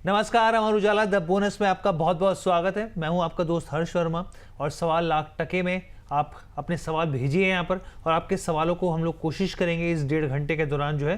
नमस्कार, Amar Ujala the bonus में आपका बहुत बहुत स्वागत है। मैं हूं आपका दोस्त हर्ष वर्मा और सवाल लाख टके में आप अपने सवाल भेजिए यहाँ पर और आपके सवालों को हम लोग कोशिश करेंगे इस 1.5 घंटे के दौरान जो है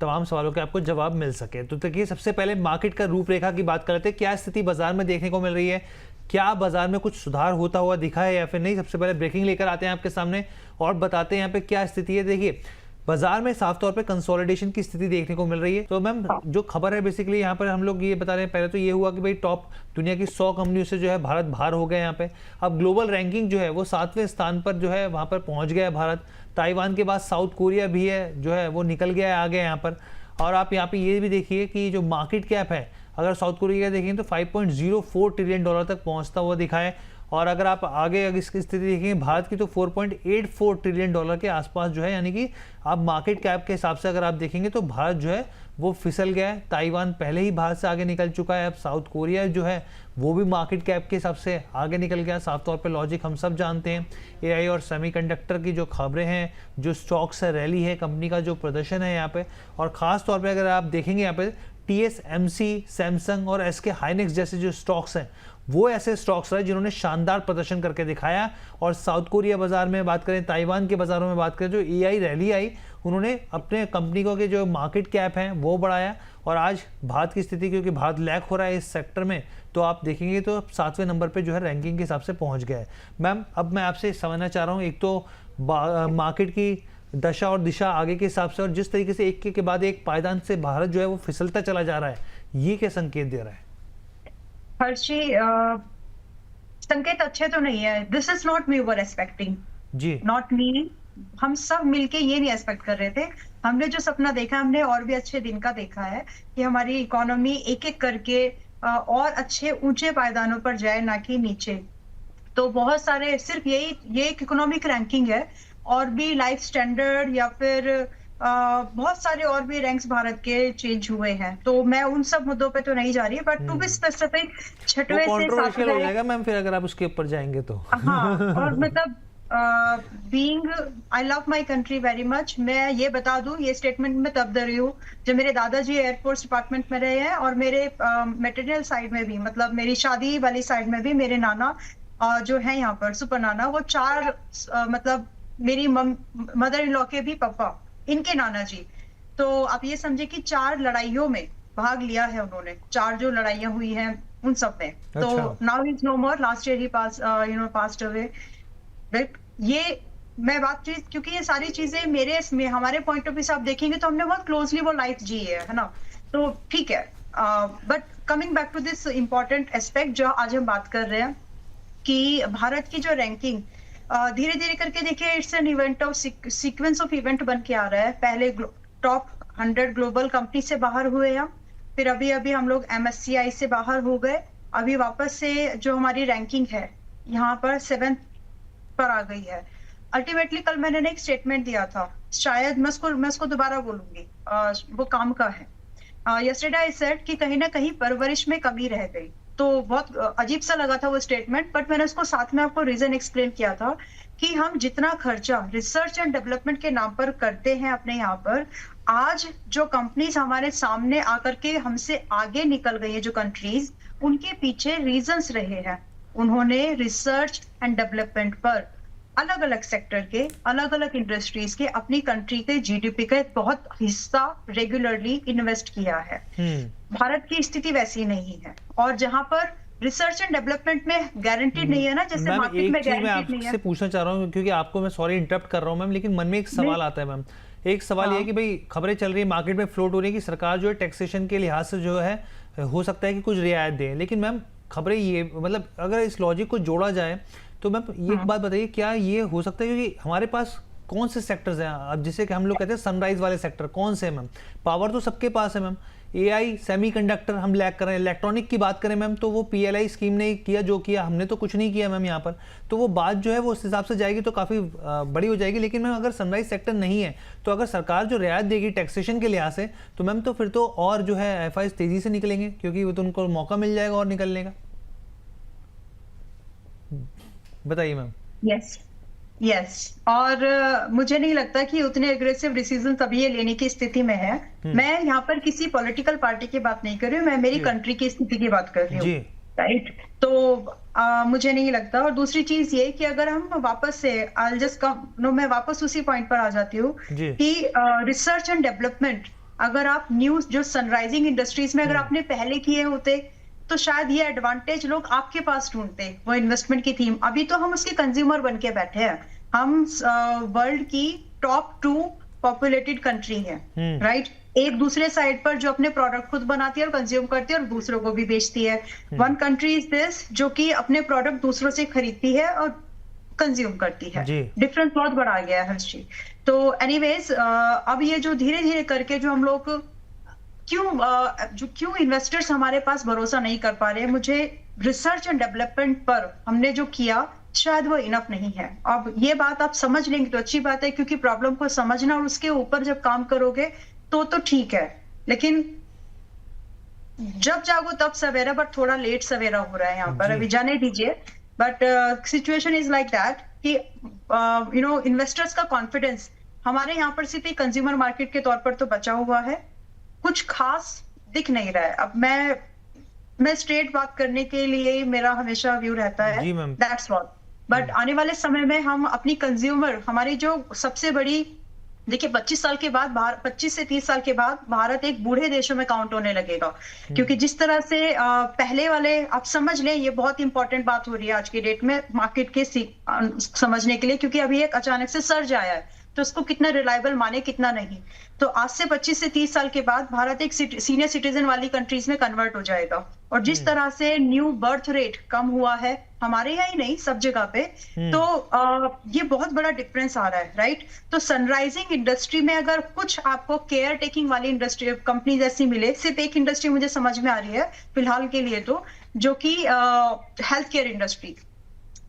तमाम सवालों के आपको जवाब मिल सके। तो देखिए, सबसे पहले मार्केट का रूपरेखा की बात कर लेते हैं। क्या स्थिति बाजार में देखने को मिल रही है, क्या बाजार में कुछ सुधार होता हुआ दिखा है या फिर नहीं? सबसे पहले ब्रेकिंग लेकर आते हैं आपके सामने और बताते हैं यहाँ पे क्या स्थिति है। देखिए, बाजार में साफ तौर पे कंसोलिडेशन की स्थिति देखने को मिल रही है। तो मैम, जो खबर है बेसिकली यहाँ पर हम लोग ये बता रहे हैं, पहले तो ये हुआ कि भाई टॉप दुनिया की 100 कंपनियों से जो है भारत बाहर हो गया यहाँ पे। अब ग्लोबल रैंकिंग जो है वो 7वें स्थान पर जो है वहाँ पर पहुँच गया है भारत। ताइवान के बाद साउथ कोरिया भी है जो है वो निकल गया है आगे यहाँ पर। और आप यहाँ पे ये भी देखिए कि जो मार्केट कैप है, अगर साउथ कोरिया का देखेंगे तो 5.04 ट्रिलियन डॉलर तक पहुँचता हुआ दिखा है। और अगर आप आगे अगर इसकी स्थिति देखेंगे भारत की, तो 4.84 ट्रिलियन डॉलर के आसपास जो है, यानी कि आप मार्केट कैप के हिसाब से अगर आप देखेंगे तो भारत जो है वो फिसल गया है। ताइवान पहले ही भारत से आगे निकल चुका है। अब साउथ कोरिया जो है वो भी मार्केट कैप के हिसाब से आगे निकल गया। साफ तौर पे लॉजिक हम सब जानते हैं। एआई और सेमीकंडक्टर की जो खबरें हैं, जो स्टॉक्स है, रैली है, कंपनी का जो प्रदर्शन है यहाँ पे, और ख़ास तौर पे अगर आप देखेंगे यहाँ पे TSMC, सैमसंग और SK हाइनेक्स जैसे जो स्टॉक्स हैं, वो ऐसे स्टॉक्स रहे जिन्होंने शानदार प्रदर्शन करके दिखाया। और साउथ कोरिया बाजार में बात करें, ताइवान के बाजारों में बात करें, जो एआई रैली आई, उन्होंने अपने कंपनी को के जो मार्केट कैप है वो बढ़ाया। और आज भारत की स्थिति, क्योंकि भारत लैग हो रहा है इस सेक्टर में, तो आप देखेंगे तो 7वें नंबर पे जो है रैंकिंग के हिसाब से पहुंच गया है। मैम, अब मैं आपसे समझना चाह रहा हूँ, एक तो मार्केट की दशा और दिशा आगे के हिसाब से, और जिस तरीके से एक के बाद एक पायदान से भारत जो है वो फिसलता चला जा रहा है, ये क्या संकेत दे रहा है? हर्षी, संकेत अच्छे तो नहीं है। This is not me were expecting, जी, नॉट मी। हम सब मिलके ये नहीं एक्सपेक्ट कर रहे थे। हमने जो सपना देखा, हमने और भी अच्छे दिन का देखा है कि हमारी इकोनॉमी एक एक करके और अच्छे ऊंचे पायदानों पर जाए, ना कि नीचे। तो बहुत सारे, सिर्फ ये एक इकोनॉमिक रैंकिंग है, और भी लाइफ स्टैंडर्ड या फिर बहुत सारे और भी रैंक्स भारत के चेंज हुए हैं। तो मैं उन सब मुद्दों पे तो नहीं जा रही, बट टू बी स्पेसिफिक, वो छठवें से कंट्रोवर्शियल हो 7वें। जाएगा मैम फिर अगर आप उसके ऊपर जाएंगे तो। हाँ, और मतलब being, I love my country very much. मैं ये बता दूं, ये स्टेटमेंट मैं तब दे रही हूँ जब मेरे दादाजी एयरफोर्स डिपार्टमेंट में रहे हैं, और मेरे मेटरनल साइड में भी, मतलब मेरी शादी वाली साइड में भी मेरे नाना जो है यहाँ पर, सुपर नाना, वो चार मतलब मेरी मदर इन लॉ के भी पापा, इनके नाना जी। तो आप ये समझे कि 4 लड़ाइयों में भाग लिया है उन्होंने। 4 जो लड़ाइयां हुई हैं उन सब में। तो अच्छा, now is no more, last year ही पास्ड अवे। बट ये मैं बातचीत, क्योंकि ये सारी चीजें हमारे पॉइंट ऑफ व्यू से आप देखेंगे तो हमने बहुत क्लोजली वो लाइफ जी है ना। तो ठीक है, but coming back to this important aspect जो आज हम बात कर रहे हैं, कि भारत की जो रैंकिंग धीरे धीरे करके, देखिए, it's an event of sequence of event बन के आ रहा है। पहले टॉप 100 ग्लोबल कंपनी से बाहर हुए हम, फिर अभी अभी हम लोग MSCI से बाहर हो गए। अभी वापस से जो हमारी रैंकिंग है यहाँ पर 7th पर आ गई है। अल्टीमेटली कल मैंने एक स्टेटमेंट दिया था, शायद मैं उसको दोबारा बोलूंगी, वो काम का है। यस्टरडे आई सेड कि कहीं ना कहीं परवरिश में कमी रह गई। तो बहुत अजीब सा लगा था वो स्टेटमेंट, बट मैंने उसको साथ में आपको रीजन एक्सप्लेन किया था कि हम जितना खर्चा रिसर्च एंड डेवलपमेंट के नाम पर करते हैं अपने यहाँ पर, आज जो कंपनीज हमारे सामने आकर के हमसे आगे निकल गई है, जो कंट्रीज, उनके पीछे रीजंस रहे हैं। उन्होंने रिसर्च एंड डेवलपमेंट पर अलग अलग सेक्टर के, अलग अलग इंडस्ट्रीज के, अपनी कंट्री के GDP का एक बहुत हिस्सा रेगुलरली इन्वेस्ट किया है। भारत की स्थिति वैसी नहीं है, और जहां पर रिसर्च एंड डेवलपमेंट में गारंटीड नहीं है ना, जैसे मैम मार्केट एक में चीज मैं गारंटीड नहीं आपसे है। पूछना चाह रहा हूँ, क्योंकि आपको मैं सॉरी इंटरप्ट कर रहा हूँ मैम, लेकिन मन में एक सवाल आता है मैम। एक सवाल ये है हाँ, कि भाई खबरें चल रही है, मार्केट में फ्लोट हो रही है कि सरकार जो है टैक्सेशन के लिहाज से जो है हो सकता है कि कुछ रियायत दे, लेकिन मैम खबरें ये, मतलब अगर इस लॉजिक को जोड़ा जाए तो मैम ये एक बात बताइए, क्या ये हो सकता है? क्योंकि हमारे पास कौन से सेक्टर्स हैं अब, जिसे कि हम लोग कहते हैं सनराइज वाले सेक्टर, कौन से हैं मैम? पावर तो सबके पास है मैम। एआई, सेमीकंडक्टर हम लैग कर रहे हैं। इलेक्ट्रॉनिक की बात करें मैम, तो वो PLI स्कीम ने किया जो किया, हमने तो कुछ नहीं किया मैम यहाँ पर। तो वो बात जो है वो उस हिसाब से जाएगी तो काफ़ी बड़ी हो जाएगी। लेकिन मैम अगर सनराइज सेक्टर नहीं है, तो अगर सरकार जो रियायत देगी टैक्सेशन के लिहाज से, तो मैम तो फिर तो और जो है FIs तेजी से निकलेंगे, क्योंकि वो तो उनको मौका मिल जाएगा और निकलने का। बताइए मैम। यस। यस। और मुझे नहीं लगता कि उतने एग्रेसिव डिसीजन अभी ये लेने की स्थिति में है। मैं यहाँ पर किसी पॉलिटिकल पार्टी की बात नहीं कर रही हूँ, मैं मेरी जी कंट्री की स्थिति की बात कर रही हूँ। जी राइट। तो मुझे नहीं लगता। और दूसरी चीज ये कि अगर हम वापस से आई जस्ट कम नो मैं वापस उसी पॉइंट पर आ जाती हूँ जी कि रिसर्च एंड डेवलपमेंट, अगर आप न्यूज जो सनराइजिंग इंडस्ट्रीज में अगर आपने पहले किए होते तो शायद ये एडवांटेज लोग आपके पास ढूंढते, वो इन्वेस्टमेंट की थीम। अभी तो हम उसके कंज्यूमर बन के बैठे हैं। हम वर्ल्ड की टॉप 2 पॉपुलेटेड कंट्री है। हम्म राइट। एक दूसरे साइड पर जो अपने प्रोडक्ट खुद बनाती है और कंज्यूम करती है और दूसरों को भी बेचती है। वन कंट्री इज दिस जो कि अपने प्रोडक्ट दूसरों से खरीदती है और कंज्यूम करती है। जी डिफरेंस बहुत बड़ा गया है हर्षी। तो एनीवेज अब ये जो धीरे धीरे करके जो हम लोग क्यों इन्वेस्टर्स हमारे पास भरोसा नहीं कर पा रहे हैं, मुझे रिसर्च एंड डेवलपमेंट पर हमने जो किया शायद वो इनफ नहीं है। अब ये बात आप समझ लेंगे तो अच्छी बात है, क्योंकि प्रॉब्लम को समझना और उसके ऊपर जब काम करोगे तो ठीक है। लेकिन जब जागो तब सवेरा, बट थोड़ा लेट सवेरा हो रहा है यहाँ पर, जी अभी जाने दीजिए। But situation is like that कि इन्वेस्टर्स का कॉन्फिडेंस हमारे यहाँ पर सिर्फ एक कंज्यूमर मार्केट के तौर पर तो बचा हुआ है, कुछ खास दिख नहीं रहा है। अब मैं स्ट्रेट बात करने के लिए मेरा हमेशा व्यू रहता है, जी मैम दैट्स व्हाट। बट आने वाले समय में हम अपनी कंज्यूमर, हमारी जो सबसे बड़ी, देखिए 25 साल के बाद 25 से 30 साल के बाद भारत एक बूढ़े देशों में काउंट होने लगेगा। क्योंकि जिस तरह से पहले वाले, आप समझ लें, ये बहुत इंपॉर्टेंट बात हो रही है आज की डेट में मार्केट के समझने के लिए, क्योंकि अभी एक अचानक से सर्ज आया है तो उसको कितना रिलायबल माने कितना नहीं। तो आज से 25 से 30 साल के बाद भारत एक सीनियर सिटीजन वाली कंट्रीज में कन्वर्ट हो जाएगा। और जिस तरह से न्यू बर्थ रेट कम हुआ है हमारे यहाँ ही नहीं सब जगह पे, तो ये बहुत बड़ा डिफरेंस आ रहा है। राइट। तो सनराइजिंग इंडस्ट्री में अगर कुछ आपको केयर टेकिंग वाली इंडस्ट्री कंपनी जैसी मिले, सिर्फ एक इंडस्ट्री मुझे समझ में आ रही है फिलहाल के लिए, तो जो कि हेल्थ केयर इंडस्ट्री।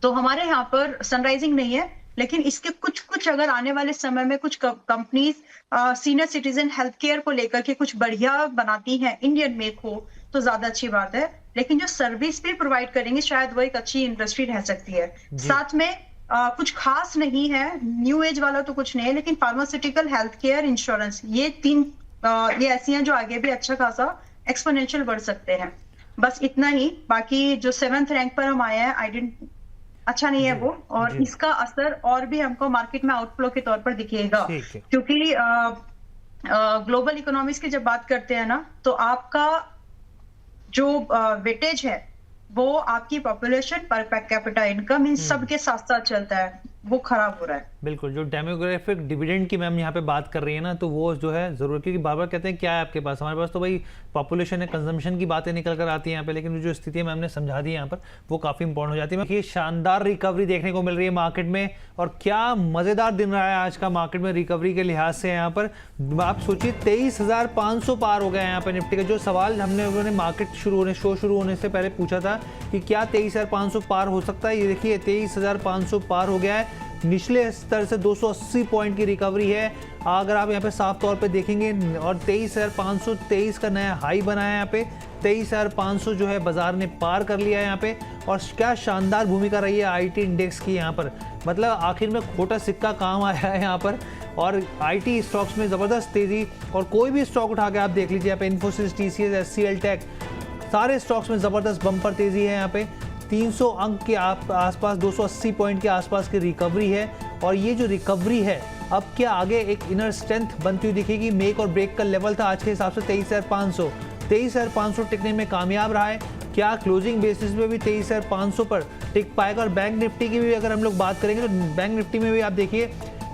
तो हमारे यहाँ पर सनराइजिंग नहीं है, लेकिन इसके कुछ अगर आने वाले समय में कुछ companies senior citizen health care को लेकर के कुछ बढ़िया बनाती हैं, इंडियन मेक हो, तो ज्यादा अच्छी बात है। लेकिन जो सर्विस भी प्रोवाइड करेंगे शायद वो एक अच्छी इंडस्ट्री रह सकती है। साथ में कुछ खास नहीं है, न्यू एज वाला तो कुछ नहीं है, लेकिन फार्मास्यूटिकल, हेल्थ केयर, इंश्योरेंस, ये 3 ये ऐसी हैं जो आगे भी अच्छा खासा एक्सपोनेंशियल बढ़ सकते हैं। बस इतना ही। बाकी जो 7th रैंक पर हम आए हैं, अच्छा नहीं है वो, और जी इसका असर और भी हमको मार्केट में आउटफ्लो के तौर पर दिखेगा। ठीक है क्योंकि ग्लोबल इकोनॉमिक्स की जब बात करते हैं ना, तो आपका जो वेटेज है वो आपकी population per capita income in सब के साथ साथ चलता है, वो खराब हो रहा है। बिल्कुल। जो डेमोग्राफिक डिविडेंड की मैम यहाँ पे बात कर रही है ना, तो वो जो है जरूर, क्योंकि बार बार कहते हैं क्या है आपके पास, हमारे पास तो भाई पॉपुलेशन है, कंजम्पशन की बातें निकल कर आती है यहाँ पे, लेकिन जो स्थिति मैम ने समझा दी यहाँ पर वो काफी इंपॉर्टेंट हो जाती है। ये शानदार रिकवरी देखने को मिल रही है मार्केट में, और क्या मजेदार दिन रहा है आज का मार्केट में रिकवरी के लिहाज से। यहाँ पर आप सोचिए 23,500 पार हो गया है यहाँ पे निफ्टी का। जो सवाल हमने मार्केट शो शुरू होने से पहले पूछा था कि क्या 23,500 पार हो सकता है, ये देखिए 23,500 पार हो गया है। निचले स्तर से 280 पॉइंट की रिकवरी है अगर आप यहाँ पे साफ तौर पे देखेंगे, और 23,523 का नया हाई बनाया है यहाँ पे। 23,500 जो है बाजार ने पार कर लिया है यहाँ पे। और क्या शानदार भूमिका रही है आईटी इंडेक्स की यहाँ पर, मतलब आखिर में खोटा सिक्का काम आया है यहाँ पर। और आईटी स्टॉक्स में ज़बरदस्त तेज़ी, और कोई भी स्टॉक उठा के आप देख लीजिए यहाँ पे, इन्फोसिस, टीसीएस, एचसीएल टेक, सारे स्टॉक्स में ज़बरदस्त बम्पर तेज़ी है यहाँ पे। 300 अंक के आसपास, 280 पॉइंट के आसपास की रिकवरी है। और ये जो रिकवरी है अब क्या आगे एक इनर स्ट्रेंथ बनती हुई दिखेगी। मेक और ब्रेक का लेवल था आज के हिसाब से 23,500 टिकने में कामयाब रहा है। क्या क्लोजिंग बेसिस में भी 23,500 पर टिक पाएगा। और बैंक निफ्टी की भी अगर हम लोग बात करेंगे तो बैंक निफ्टी में भी आप देखिए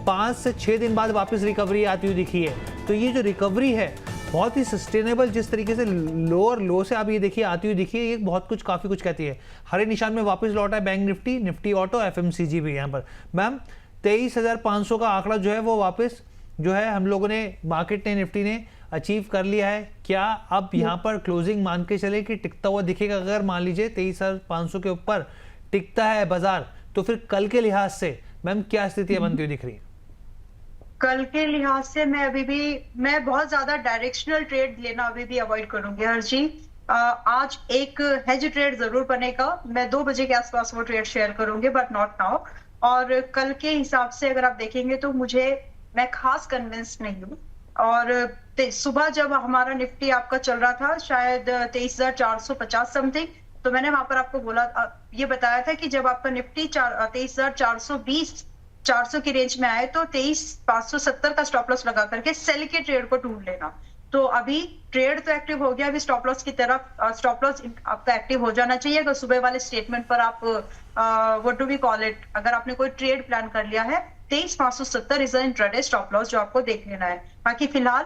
5 से 6 दिन बाद वापस रिकवरी आती हुई दिखी है। तो ये जो रिकवरी है बहुत ही सस्टेनेबल, जिस तरीके से लो से आप ये देखिए आती हुई दिखिए, ये बहुत कुछ काफ़ी कुछ कहती है। हरे निशान में वापस लौटा है bank Nifty, Nifty auto, FMCG भी यहाँ पर। मैम 23,500 का आंकड़ा जो है वो वापस जो है हम लोगों ने, मार्केट ने, निफ्टी ने अचीव कर लिया है। क्या अब यहाँ पर क्लोजिंग मान के चले कि टिकता हुआ दिखेगा। अगर मान लीजिए 23,500 के ऊपर टिकता है बाजार, तो फिर कल के लिहाज से मैम क्या स्थितियाँ बनती हुई दिख रही है। कल के लिहाज से मैं बहुत ज्यादा डायरेक्शनल ट्रेड लेना अभी भी अवॉइड करूंगी हर जी। आज एक हेज ट्रेड जरूर बनेगा, मैं 2 बजे के आसपास वो ट्रेड शेयर करूंगी, बट नॉट नाउ। और कल के हिसाब से अगर आप देखेंगे तो मैं खास कन्विंस नहीं हूँ। और सुबह जब हमारा निफ्टी आपका चल रहा था शायद 23,450 समथिंग, तो मैंने वहां पर आपको बोला, ये बताया था कि जब आपका निफ्टी 23,420 400 की रेंज में आए तो 23,570 का स्टॉप लॉस लगा करके सेल के ट्रेड को ढूंढ लेना। तो अभी ट्रेड तो एक्टिव हो गया, अभी स्टॉप लॉस की तरफ स्टॉप लॉस आपका एक्टिव हो जाना चाहिए। अगर सुबह वाले स्टेटमेंट पर आप what do we call it, अगर आपने कोई ट्रेड प्लान कर लिया है 23,570 इज इंट्राडे स्टॉप लॉस जो आपको देख लेना है। बाकी फिलहाल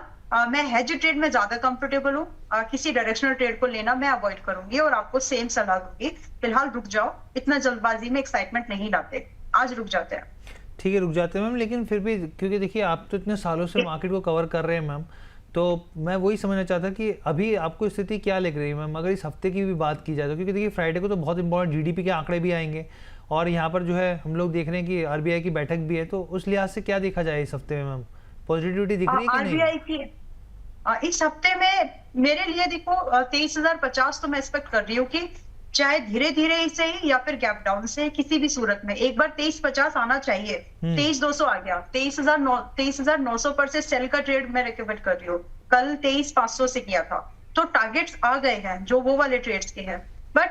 मैं हेज ट्रेड में ज्यादा कंफर्टेबल हूँ, किसी डायरेक्शनल ट्रेड को लेना मैं अवॉइड करूंगी और आपको सेम सलाह दूंगी, फिलहाल रुक जाओ, इतना जल्दबाजी में एक्साइटमेंट नहीं लाते, आज रुक जाते हैं। ठीक है, रुक जाते हैं मैम, लेकिन फिर भी क्योंकि देखिए आप तो इतने सालों से मार्केट को कवर कर रहे हैं मैम, तो मैं वही समझना चाहता कि अभी आपको स्थिति क्या लग रही है मैम, अगर इस हफ्ते की भी बात की जाए तो, क्योंकि देखिए फ्राइडे को तो बहुत इंपॉर्टेंट जीडीपी के आंकड़े भी आएंगे और यहाँ पर जो है हम लोग देख रहे हैं कि आरबीआई की बैठक भी है, तो उस लिहाज से क्या देखा जाए इस हफ्ते में मैम, पॉजिटिविटी दिख रही है कि नहीं? आरबीआई की इस हफ्ते में मेरे लिए देखो 23,050 तो मैं एक्सपेक्ट कर रही हूँ कि चाहे धीरे धीरे इसे ही या फिर गैप डाउन से किसी भी सूरत में एक बार 23,50 आना चाहिए। 23,200 आ गया, 23,900 पर से सेल का ट्रेड मैं रिकमेंड कर रही हूँ, कल 23,500 से किया था, तो टारगेट्स आ गए हैं जो वो वाले ट्रेड्स के हैं। बट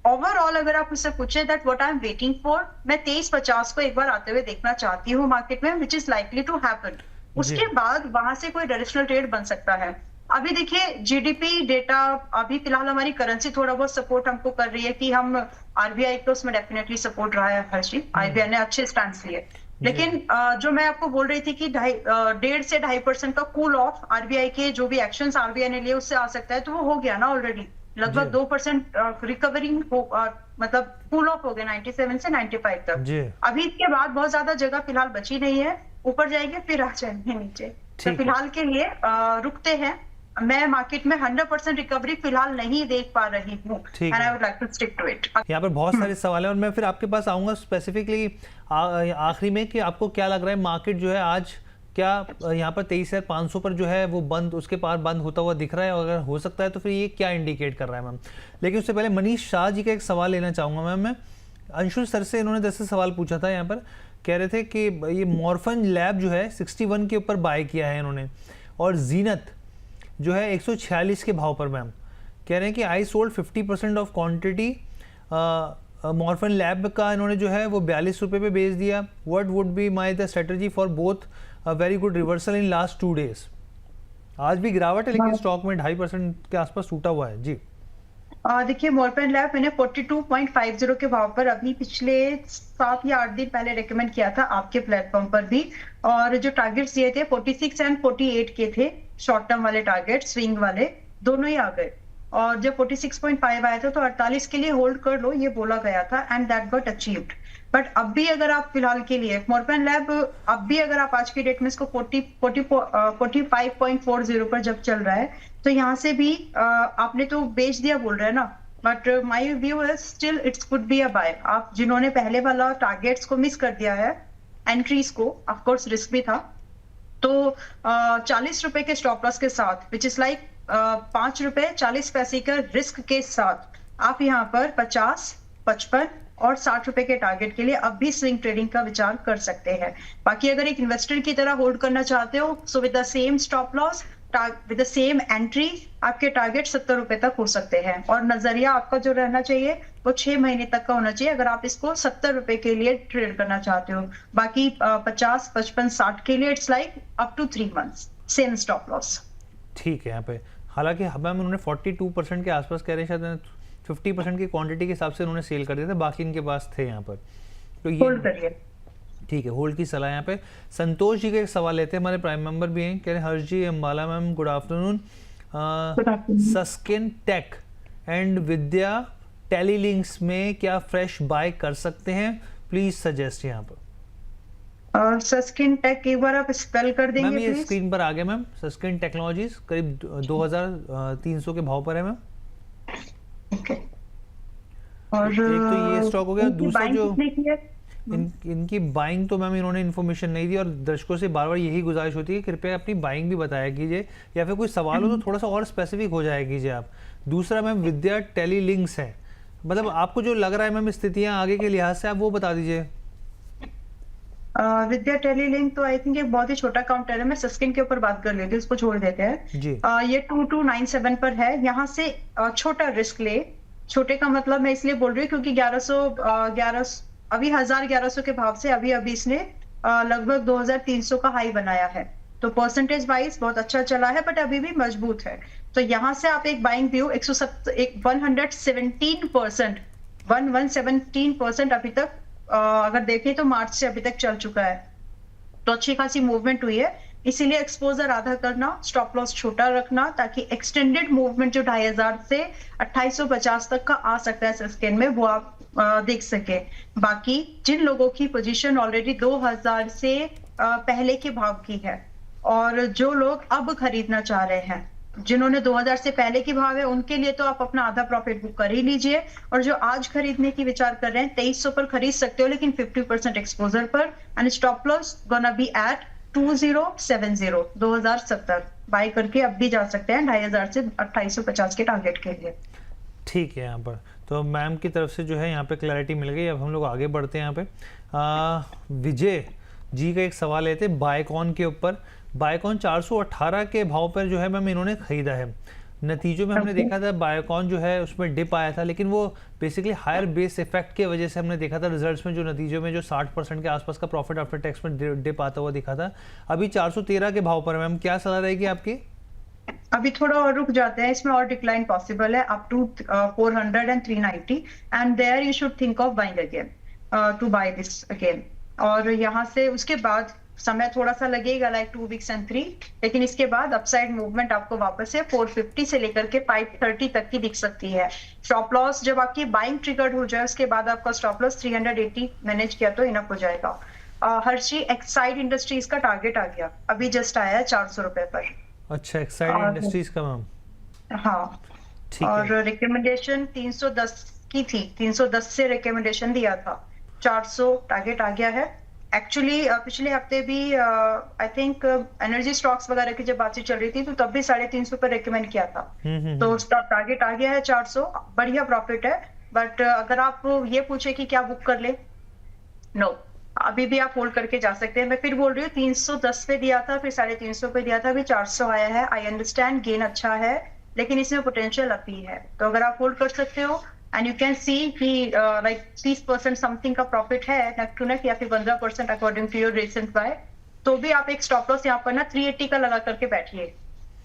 ओवरऑल अगर आप मुझसे पूछे that what I am waiting for, मैं 23,50 को एक बार आते हुए देखना चाहती हूँ मार्केट में, which is likely to happen. उसके बाद वहां से कोई डायरेक्शनल ट्रेड बन सकता है। अभी देखिए जीडीपी डेटा, अभी फिलहाल हमारी करेंसी थोड़ा बहुत सपोर्ट हमको कर रही है कि हम आरबीआई को उसमें डेफिनेटली सपोर्ट रहा है हर्षी, आरबीआई ने अच्छे स्टैंड लिए। लेकिन जो मैं आपको बोल रही थी कि 1.5 से 2.5% का कूल ऑफ आरबीआई के जो भी एक्शंस आरबीआई ने लिए उससे आ सकता है, तो वो हो गया ना ऑलरेडी, लगभग 2% रिकवरिंग मतलब कूल ऑफ हो गया 97 से 95 तक। अभी इसके बाद बहुत ज्यादा जगह फिलहाल बची नहीं है, ऊपर जाएंगे फिर आ जाएंगे नीचे, तो फिलहाल के लिए रुकते हैं। मैं मार्केट में 100% रिकवरी फिलहाल नहीं देख पा रही हूँ, and I would like to stick to it. यहाँ पर बहुत सारे सवाल हैं और मैं फिर आपके पास आऊंगा स्पेसिफिकली आखिरी में कि आपको क्या लग रहा है मार्केट जो है आज क्या यहाँ पर 23,500 पर जो है वो बंद, उसके पार बंद होता हुआ दिख रहा है, और अगर हो सकता है तो फिर ये क्या इंडिकेट कर रहा है मैम। लेकिन उससे पहले मनीष शाह जी का एक सवाल लेना चाहूँगा मैम मैं, अंशुल सर से इन्होंने 10 सवाल पूछा था, यहाँ पर कह रहे थे कि ये मॉर्फन लैब जो है 61 के ऊपर बाय किया है इन्होंने, और जीनत जो है 146 के भाव पर मैम कह रहे हैं कि I sold 50% of quantity, Marfan lab का इन्होंने जो है वो 42 रुपये पे बेच दिया। What would be my the strategy for both very good reversal in last 2 days. आज भी गिरावट है लेकिन स्टॉक में 2.5% के आसपास टूटा हुआ है जी। देखिए मॉर्फन लैब मैंने 42.50 के भाव पर अभी पिछले 7 या 8 दिन पहले रेकमेंड किया था आपके प्लेटफॉर्म पर भी, और जो टारगेट्स दिए थे 46 एंड 48 के थे, शॉर्ट टर्म वाले टारगेट, स्विंग वाले दोनों ही आ गए, और जब 46.5 आया था तो 48 के लिए होल्ड कर लो ये बोला गया था, and that got achieved. But अब भी अगर आप फिलहाल के लिए मॉर्फन लैब, अब भी अगर आप आज की डेट में इसको 45.40 पर जब चल रहा है, तो यहाँ से भी आपने तो बेच दिया बोल रहे हैं ना, but my view is still it's could be a buy. आप जिन्होंने पहले वाला टारगेट्स को मिस कर दिया है, एंट्रीज को, ऑफ कोर्स रिस्क भी था, तो 40 रुपए के स्टॉप लॉस के साथ, विच इज लाइक 5 रुपए 40 पैसे का रिस्क के साथ आप यहाँ पर 50, 55 और 60 रुपए के टारगेट के लिए अब भी स्विंग ट्रेडिंग का विचार कर सकते हैं। बाकी अगर एक इन्वेस्टर की तरह होल्ड करना चाहते हो, so with the same stop loss with the same entry आपके टारगेट 70 रुपए तक हो सकते हैं, और नजरिया आपका जो रहना चाहिए वो 6 महीने तक का होना चाहिए अगर आप इसको 70 रुपए के लिए ट्रेड करना चाहते हो। बाकी 50, 55, 60 के लिए it's like up to 3 months same stop loss. ठीक है, यहाँ पे हालांकि मैम उन्होंने 42% के आसपास कह रहे हैं, शायद 50% की क्वांटिटी के हिसाब से उन्होंने सेल कर दिया था, बाकी इनके पास थे यहाँ पर, तो ये ठीक है, होल्ड की सलाह। यहाँ पे संतोष जी का एक सवाल लेते हैं, हमारे प्राइम मेंबर भी हैं, कह रहे हैं Harsh ji, Ambala ma'am, good afternoon, Sasken tech and Vidya Telelinks में क्या फ्रेश बाय कर सकते हैं, प्लीज सजेस्ट। यहाँ पर सस्किन टेक एक बार आप स्पेल कर देंगे मैम, ये प्लीज? स्क्रीन पर आ गया मैम, सस्किन टेक्नोलॉजीज करीब 2300 के भाव पर है मैम। ओके, और एक तो ये स्टॉक हो गया, दूसरा जो इनकी बाइंग तो मैम इन्होंने इन्फॉर्मेशन नहीं दी, और दर्शकों से बार बार यही गुजारिश होती है कि कृपया अपनी बाइंग भी बताया कीजिए, या फिर कोई सवाल हो तो थोड़ा सा और स्पेसिफिक हो जाया कीजिए आप। दूसरा मैम विद्या टेलीलिंक्स है, मतलब आपको जो लग रहा है मैम स्थितियां आगे के लिहाज से आप वो बता दीजिए। विद्या टेलीलिंक तो आई थिंक एक बहुत ही छोटा काउंटर है, मैं सस्किन के ऊपर बात कर लेती हूँ, उसको छोड़ देते हैं। जी। ये 2297 पर है। यहाँ से छोटा रिस्क ले। छोटे का मतलब मैं इसलिए बोल रही हूँ क्योंकि 1111 अभी 1100 के भाव से अभी अभी इसने लगभग 2300 का हाई बनाया है। तो परसेंटेज वाइज बहुत अच्छा चला है, बट अभी भी मजबूत है। तो यहाँ से आप एक बाइंग व्यू 117% 117% अभी तक अगर देखें तो मार्च से अभी तक चल चुका है। तो अच्छी खासी मूवमेंट हुई है, इसीलिए एक्सपोजर आधा करना, स्टॉप लॉस छोटा रखना, ताकि एक्सटेंडेड मूवमेंट जो 2500 से 2850 तक का आ सकता है सस्टेन में, वो आप देख सके। बाकी जिन लोगों की पोजीशन ऑलरेडी 2000 से पहले के भाव की है, और जो लोग अब खरीदना चाह रहे हैं, जिन्होंने 2000 से पहले की भाव है, उनके लिए तो आप अपना आधा प्रॉफिट बुक कर ही लीजिए। और जो आज खरीदने की विचार कर रहे हैं, 2300 पर खरीद सकते हो, लेकिन 50% एक्सपोजर पर। And stop loss gonna be at 2070 buy करके अब भी जा सकते हैं 2500 से 2850 के टारगेट के लिए। ठीक है। यहाँ पर तो मैम की तरफ से जो है यहाँ पे क्लैरिटी मिल गई। अब हम लोग आगे बढ़ते हैं। यहाँ पे विजय जी का एक सवाल लेते हैं बायकॉन के ऊपर। बायकॉन 418 के भाव पर जो है मैम इन्होंने खरीदा है। नतीजों में हमने देखा था बायकॉन जो है उसमें डिप आया था, लेकिन वो बेसिकली हायर बेस इफेक्ट की वजह से हमने देखा था रिजल्ट्स में जो नतीजों में जो 60% के आसपास का प्रॉफिट आफ्टर टैक्स में डिप आता हुआ दिखा था। अभी 413 के भाव पर मैम क्या सलाह रहेगी आपकी? अभी थोड़ा और रुक जाते हैं, इसमें और डिक्लाइन पॉसिबल है up to 400 and 390, and there you should think of buying again to buy this again. और यहाँ से उसके बाद समय थोड़ा सा लगेगा, लाइक 2 वीक्स एंड 3, लेकिन इसके बाद अपसाइड मूवमेंट आपको वापस से 450 से लेकर के 530 तक की दिख सकती है। स्टॉप लॉस जब आपकी बाइंग ट्रिगर्ड हो जाए, उसके बाद आपका स्टॉप लॉस 380 मैनेज किया तो इनफ हो जाएगा। हर्षी एक्साइड इंडस्ट्रीज का टारगेट आ गया, अभी जस्ट आया है 400 रुपए पर। अच्छा, एक्साइड इंडस्ट्रीज का मैम। हाँ, ठीक और है। रिकमेंडेशन 310 की थी, 310 से रिकमेंडेशन दिया था, 400 टारगेट आ गया है। एक्चुअली पिछले हफ्ते भी आई थिंक एनर्जी स्टॉक्स वगैरह की जब बातचीत चल रही थी, तो तब भी 350 पर रिकमेंड किया था। तो उसका टारगेट आ गया है 400, बढ़िया प्रॉफिट है। बट अगर आप ये पूछे कि क्या बुक कर ले, नो, अभी भी आप होल्ड करके जा सकते हैं। मैं फिर बोल रही हूँ, 310 पे दिया था, फिर 350 पे दिया था, अभी 400 आया है। आई अंडरस्टैंड गेन अच्छा है, लेकिन इसमें पोटेंशियल अभी है। तो अगर आप होल्ड कर सकते हो, एंड यू कैन सी कि लाइक 30% समथिंग का प्रॉफिट है नेक टू नेक, या फिर 15% according to your recent buy, तो भी आप एक स्टॉप लॉस यहाँ पर ना 380 का लगा करके बैठिए।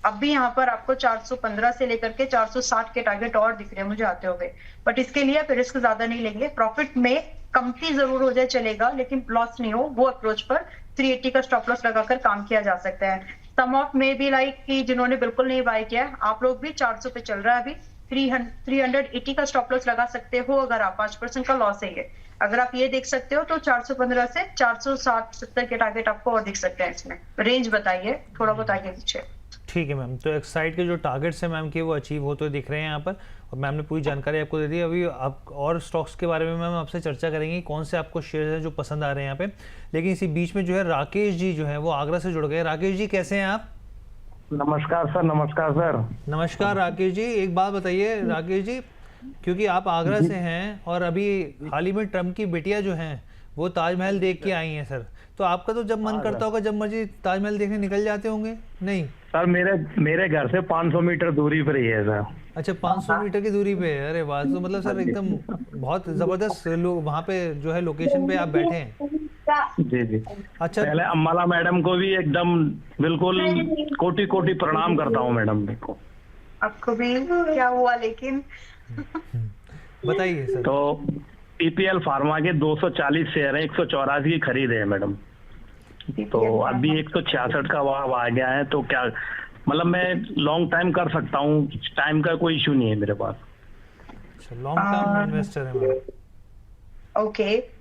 अब भी यहाँ पर आपको 415 से लेकर के 460 के टारगेट और दिख रहे हैं मुझे आते हुए, बट इसके लिए आप रिस्क ज्यादा नहीं लेंगे। प्रॉफिट में कमती जरूर हो जाए चलेगा, लेकिन लॉस नहीं हो, वो अप्रोच पर 380 का स्टॉप लॉस लगाकर काम किया जा सकता है। सम ऑफ मे बी लाइक कि जिन्होंने बिल्कुल नहीं बाय किया है, आप लोग भी 400 पे चल रहा है अभी, 380 का स्टॉप लॉस लगा सकते हो अगर आप 5% का लॉस है ये। अगर आप ये देख सकते हो तो 415 से 460-70 के टारगेट आपको और दिख सकते हैं। इसमें रेंज बताइए, थोड़ा बहुत आगे पीछे। ठीक है मैम। तो एक्साइड के जो टारगेट्स हैं मैम के, वो अचीव होते दिख रहे हैं यहाँ पर, और मैम ने पूरी जानकारी आपको दे दी। अभी आप और स्टॉक्स के बारे में मैम आपसे चर्चा करेंगे, कौन से आपको शेयर हैं जो पसंद आ रहे हैं यहाँ पे। लेकिन इसी बीच में जो है राकेश जी जो है वो आगरा से जुड़ गए। राकेश जी कैसे हैं आप? नमस्कार सर। नमस्कार सर। नमस्कार राकेश जी। एक बात बताइए राकेश जी, क्योंकि आप आगरा से हैं और अभी हाल ही में ट्रम्प की बेटियां जो हैं वो ताजमहल देख के आई हैं सर, तो आपका तो जब मन करता होगा, जब मर्जी ताजमहल देखने निकल जाते होंगे? नहीं सर, मेरे घर से 500 मीटर दूरी पर ही है सर। अच्छा, 500 मीटर की दूरी पे है। अरे वाह, तो मतलब सर एकदम बहुत जबरदस्त लोग वहाँ पे जो है लोकेशन पे आप बैठे हैं। जी जी। अच्छा, पहले अम्बाला मैडम को भी एकदम बिल्कुल कोटि कोटि प्रणाम करता हूँ मैडम को। आपको भी क्या हुआ लेकिन? बताइए सर। तो पीपीएल फार्मा के 240 शेयर है, 184 की खरीद है मैडम। तो अभी 166 का भाव आ गया है, तो क्या मतलब मैं लॉन्ग टाइम कर सकता हूँ, टाइम का कोई इशू नहीं है मेरे पास। लॉन्ग टर्म इन्वेस्टर है मैम। ओके।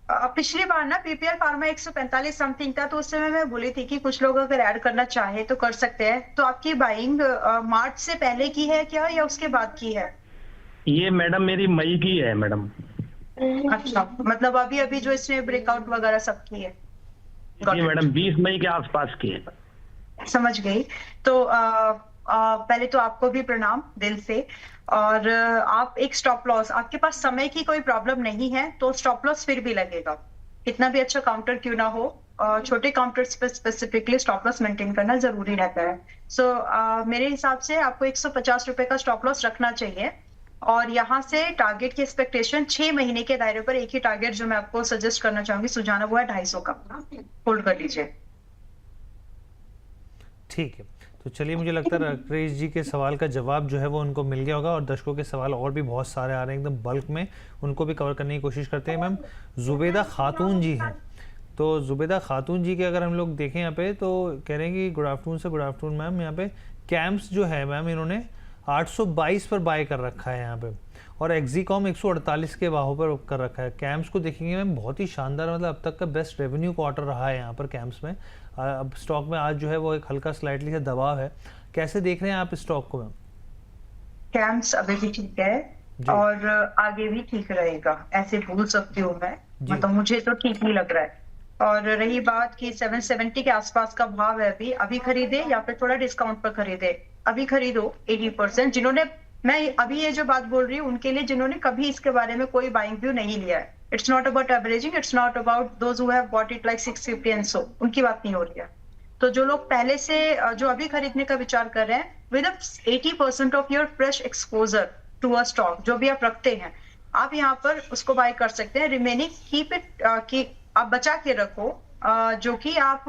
पिछली बार ना पीपीएल फार्मा 145 समथिंग था, तो उस समय मैं बोली थी कि कुछ लोग अगर ऐड करना चाहे तो कर सकते हैं। तो आपकी बाइंग मार्च से पहले की है क्या, या उसके बाद की है? ये मैडम मेरी मई की है मैडम। अच्छा, मतलब अभी अभी जो इसने ब्रेकआउट वगैरह सब की है। जी मैडम, 20 मई के आसपास की है। समझ गई। तो पहले तो आपको भी प्रणाम दिल से। और आप एक स्टॉप लॉस, आपके पास समय की कोई प्रॉब्लम नहीं है तो स्टॉप लॉस फिर भी लगेगा। कितना भी अच्छा काउंटर क्यों ना हो, छोटे काउंटर्स पे स्पेसिफिकली स्टॉप लॉस मेंटेन करना जरूरी रहता है। सो मेरे हिसाब से आपको 150 रुपए का स्टॉप लॉस रखना चाहिए, और यहाँ से टारगेट की एक्सपेक्टेशन 6 महीने के दायरे पर एक ही टारगेट जो मैं आपको सजेस्ट करना चाहूंगी, सुझाना, वो है 250 का। होल्ड कर लीजिए। ठीक है, तो चलिए, मुझे लगता है क्रिश जी के सवाल का जवाब जो है वो उनको मिल गया होगा, और दर्शकों के सवाल और भी बहुत सारे आ रहे हैं एकदम बल्क में, उनको भी कवर करने की कोशिश करते हैं। मैम जुबेदा खातून जी हैं, तो जुबेदा खातून जी के अगर हम लोग देखें यहाँ पे तो कह रहे हैं कि गुड आफ्टरनून से, गुड आफ्टरनून मैम। यहाँ पे कैम्प्स जो है मैम इन्होंने 822 पर बाय कर रखा है यहाँ पे, और एक्जीकॉम 148 के बाहों पर कर रखा है। कैम्प्स को देखेंगे मैम, बहुत ही शानदार, मतलब अब तक का बेस्ट रेवेन्यू क्वार्टर रहा है यहाँ पर कैम्प्स में। अब स्टॉक में आज जो है वो एक हल्का स्लाइटली सा दबाव है, कैसे देख रहे हैं आप स्टॉक को मैम? कैम्प्स अभी भी ठीक है और आगे भी ठीक रहेगा, ऐसे बोल सकती हूँ मैं, मतलब मुझे तो ठीक ही लग रहा है। और रही बात कि 770 के आसपास का भाव है, अभी खरीदे या फिर थोड़ा डिस्काउंट पर खरीदे? अभी खरीदो 80%। जिन्होंने, मैं अभी ये जो बात बोल रही हूँ उनके लिए जिन्होंने कभी इसके बारे में कोई बाइंग व्यू नहीं लिया है। It's not about averaging, it's not about those who have bought it like 650 and so, उनकी बात नहीं हो रही है। तो जो लोग पहले से जो अभी खरीदने का विचार कर रहे हैं, with 80% of your fresh exposure to a stock, जो भी आप रखते हैं, आप यहाँ पर उसको बाय कर सकते हैं। रिमेनिंग कीप इट, की आप बचा के रखो, जो कि आप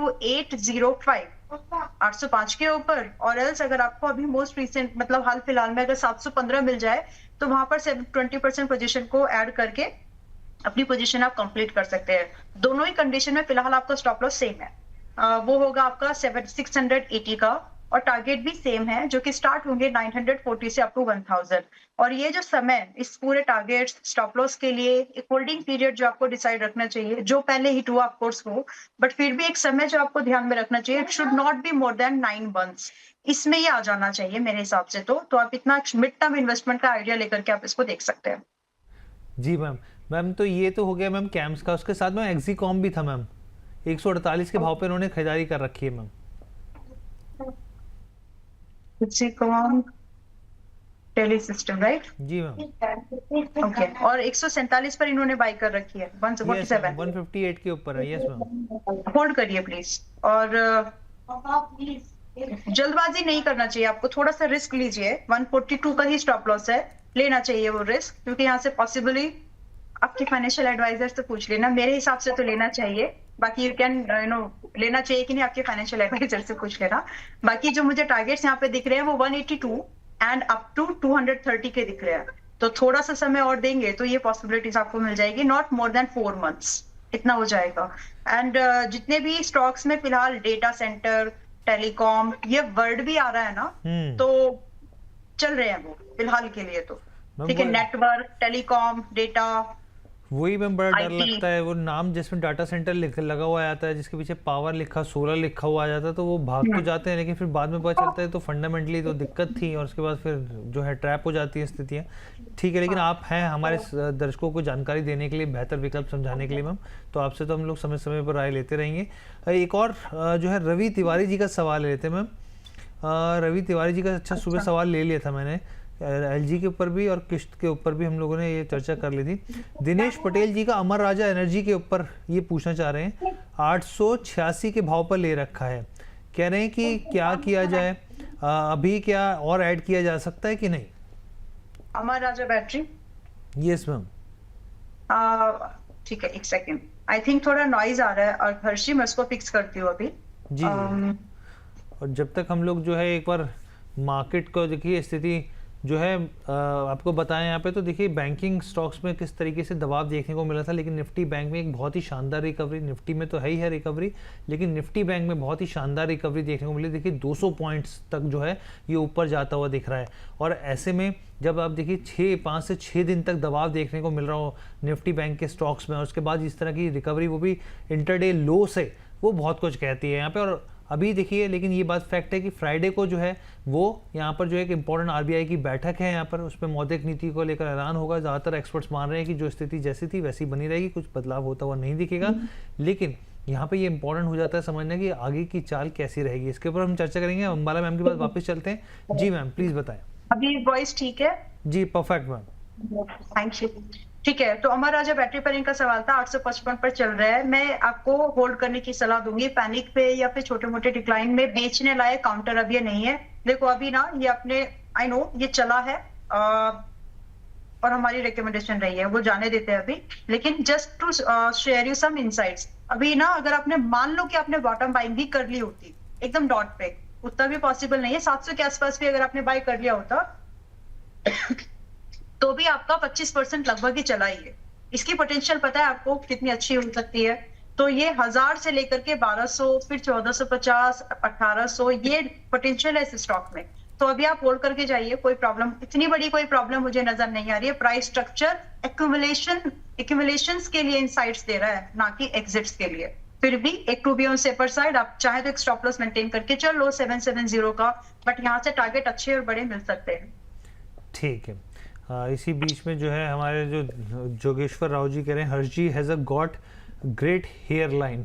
805 के ऊपर, और एल्स अगर आपको अभी मोस्ट रिसेंट मतलब हाल फिलहाल में अगर 715 मिल जाए तो वहां पर 20% पोजीशन को ऐड करके अपनी पोजीशन आप कंप्लीट कर सकते हैं। दोनों ही कंडीशन में फिलहाल आपका स्टॉप लॉस सेम है, वो होगा आपका 680 का, और टारगेट भी सेम है जो कि स्टार्ट होंगे 940 से अप टू 1000। और ये जो समय इस पूरे टारगेट स्टॉप लॉस के लिए एक होल्डिंग पीरियड जो आपको डिसाइड रखना चाहिए, जो पहले हिट हुआ ऑफ कोर्स हो, बट फिर भी एक समय जो आपको ध्यान में रखना चाहिए, it should not be more than 9 months. इसमें ये आ जाना चाहिए मेरे हिसाब से। तो आप इतना मिड टर्म इन्वेस्टमेंट का आइडिया लेकर के आप इसको देख सकते हैं। जी मैम। मैम तो ये तो हो गया मैम कैम्प्स का, उसके साथ में एक्जीकॉम भी था मैम, 148 के भाव पे उन्होंने खरीदारी कर रखी है ma'am. Exicom tele system, right? जी मैम। ओके, और 147 पर इन्होंने बाय कर रखी है, 147 158 के ऊपर है। Yes ma'am. होल्ड करिए प्लीज। और जल्दबाजी नहीं करना चाहिए आपको, थोड़ा सा रिस्क लीजिए। 142 का ही स्टॉप लॉस है, लेना चाहिए वो रिस्क, क्योंकि यहाँ से पॉसिबली आपके फाइनेंशियल एडवाइजर से पूछ लेना, मेरे हिसाब से तो लेना चाहिए। बाकी यू कैन लेना चाहिए कि नहीं, आपके फाइनेंशियल एडवाइजर से पूछ लेना। बाकी जो मुझे टारगेट्स यहाँ पे दिख रहे हैं वो 182 एंड अप टू 230 के दिख रहे हैं, तो थोड़ा सा समय और देंगे तो ये पॉसिबिलिटीज आपको मिल जाएगी, नॉट मोर देन 4 मंथ्स, इतना हो जाएगा। एंड जितने भी स्टॉक्स में फिलहाल डेटा सेंटर, टेलीकॉम, ये वर्ड भी आ रहा है ना, तो चल रहे हैं वो फिलहाल के लिए तो ठीक है। नेटवर्क, टेलीकॉम, डेटा, वही मैम बड़ा डर लगता है, वो नाम जिसमें डाटा सेंटर लगा हुआ आता है, जिसके पीछे पावर लिखा, सोलर लिखा हुआ आ जाता है, तो वो भाग तो जाते हैं, लेकिन फिर बाद में पता चलता है तो फंडामेंटली तो दिक्कत थी, और उसके बाद फिर जो है ट्रैप हो जाती है स्थितियाँ। ठीक है, लेकिन आप हैं हमारे दर्शकों को जानकारी देने के लिए, बेहतर विकल्प समझाने के लिए मैम, तो आपसे तो हम लोग समय समय पर राय लेते रहेंगे। एक और जो है रवि तिवारी जी का सवाल लेते हैं मैम। रवि तिवारी जी का अच्छा सुबह सवाल ले लिया था मैंने, एलजी के ऊपर भी और किश्त के ऊपर भी हम लोगों ने ये चर्चा कर ली थी। दिनेश पटेल जी का अमर राजा एनर्जी के ऊपर ये पूछना चाह रहे हैं, 886 के भाव पर ले रखा है, कह रहे हैं कि क्या किया जाए, अभी क्या और ऐड किया जा सकता है कि नहीं? अमर राजा बैटरी, यस मैम। ठीक है, एक सेकेंड, आई थिंक थोड़ा नॉइज आ रहा है, और हर्षी मैं उसको फिक्स करती हूँ अभी जी। और जब तक हम लोग जो है एक बार मार्केट को देखिए स्थिति जो है आपको बताएं यहाँ पे, तो देखिए बैंकिंग स्टॉक्स में किस तरीके से दबाव देखने को मिला था, लेकिन निफ्टी बैंक में एक बहुत ही शानदार रिकवरी, निफ्टी में तो है ही है रिकवरी, लेकिन निफ्टी बैंक में बहुत ही शानदार रिकवरी देखने को मिली। देखिए 200 पॉइंट्स तक जो है ये ऊपर जाता हुआ दिख रहा है, और ऐसे में जब आप देखिए 5 से 6 दिन तक दबाव देखने को मिल रहा हो निफ्टी बैंक के स्टॉक्स में, और उसके बाद इस तरह की रिकवरी, वो भी इंटरडे लो से, वो बहुत कुछ कहती है यहाँ पे। और अभी देखिए, लेकिन ये बात फैक्ट है कि फ्राइडे को जो है वो यहाँ पर जो एक इम्पॉर्टेंट आरबीआई की बैठक है यहाँ पर, उसमें मौद्रिक नीति को लेकर ऐलान होगा। ज़्यादातर एक्सपर्ट्स मान रहे हैं कि जो स्थिति जैसी थी वैसी बनी रहेगी, कुछ बदलाव होता हुआ नहीं दिखेगा, लेकिन यहाँ पे ये इंपॉर्टेंट हो जाता है समझना कि आगे की चाल कैसी रहेगी। इसके ऊपर हम चर्चा करेंगे। अंबाला मैम के पास वापस चलते हैं। जी मैम प्लीज बताएं। अभी वॉइस ठीक है? जी परफेक्ट मैम। Thank you. ठीक है, तो अमर राजा बैटरी पर इनका सवाल था, 855 पर चल रहा है। मैं आपको होल्ड करने की सलाह दूंगी। पैनिक पे या फिर छोटे मोटे डिक्लाइन में बेचने लायक काउंटर अब ये नहीं है। देखो अभी ना ये अपने, आई नो ये चला है और हमारी रिकमेंडेशन रही है, वो जाने देते हैं अभी। लेकिन just to share you some insights, अभी ना अगर आपने मान लो कि आपने बॉटम बाइंग भी कर ली होती एकदम डॉट पे, उतना भी पॉसिबल नहीं है, 700 के आसपास भी अगर आपने बाय कर लिया होता तो भी आपका 25% लगभग ही चला ही है। इसकी पोटेंशियल पता है आपको कितनी अच्छी हो सकती है। तो ये 1000 से लेकर के 1200, फिर 1450, 1800, ये पोटेंशियल है इस स्टॉक में। तो अभी आप होल्ड करके जाइए, कोई प्रॉब्लम, इतनी बड़ी कोई प्रॉब्लम मुझे नजर नहीं आ रही है। प्राइस स्ट्रक्चर एक्यूमुलेशंस के लिए इनसाइट्स दे रहा है, ना कि एग्जिट्स के लिए। फिर भी एक to be on safer side, आप चाहे तो एक स्टॉप लॉस मेंटेन करके चल लो 770 का, बट यहाँ से टारगेट अच्छे और बड़े मिल सकते हैं। ठीक है। इसी बीच में जो है हमारे जो जोगेश्वर राव जी कह रहे हैं, Harsh ji has a got great hair line.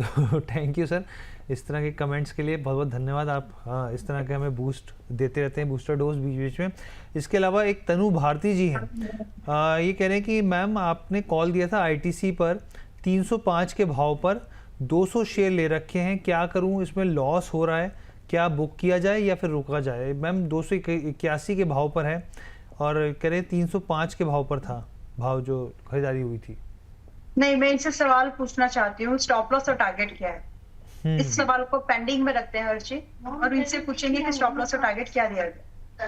तो थैंक यू सर, इस तरह के कमेंट्स के लिए बहुत बहुत धन्यवाद। आप इस तरह के हमें बूस्ट देते रहते हैं, बूस्टर डोज बीच बीच में। इसके अलावा एक तनु भारती जी हैं, ये कह रहे हैं कि मैम आपने कॉल दिया था ITC पर 305 के भाव पर 200 शेयर ले रखे हैं, क्या करूं, इसमें लॉस हो रहा है, क्या बुक किया जाए या फिर रुका जाए? मैम 281 के भाव पर है और कह रहे 305 के भाव पर था भाव जो खरीदारी हुई थी। नहीं, मैं इनसे सवाल पूछना चाहती हूँ, स्टॉप लॉस और टारगेट क्या है? इस सवाल को पेंडिंग में रखते हैं हर्षी, और इनसे पूछेंगे कि स्टॉप लॉस और टारगेट क्या दिया गया।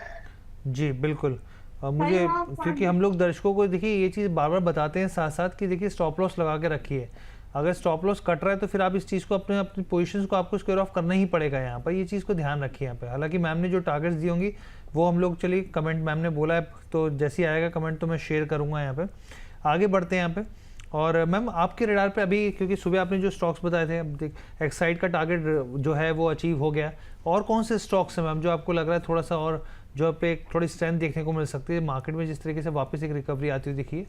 जी बिल्कुल। मुझे, क्योंकि हम लोग दर्शकों को देखिए ये चीज़ बार बार बताते हैं साथ साथ कि देखिए स्टॉप लॉस लगा के रखिए। अगर स्टॉप लॉस कट रहा है तो फिर आप इस चीज़ को अपनी पोजीशंस को आपको स्क्वायर ऑफ करना ही पड़ेगा यहाँ पर, ये चीज़ को ध्यान रखिए यहाँ पे। हालांकि मैम ने जो टारगेट्स दी होंगी वो हम लोग, चलिए कमेंट मैम ने बोला है तो जैसे ही आएगा कमेंट तो मैं शेयर करूँगा यहाँ पे। आगे बढ़ते हैं यहाँ पे। और मैम आपके रडार पे अभी, क्योंकि सुबह आपने जो स्टॉक्स बताए थे, अब देख एक्साइड का टारगेट जो है वो अचीव हो गया, और कौन से स्टॉक्स हैं मैम जो आपको लग रहा है थोड़ा सा और जो पे थोड़ी स्ट्रेंथ देखने को मिल सकती है मार्केट में, जिस तरीके से वापस एक रिकवरी आती हुई दिखी है?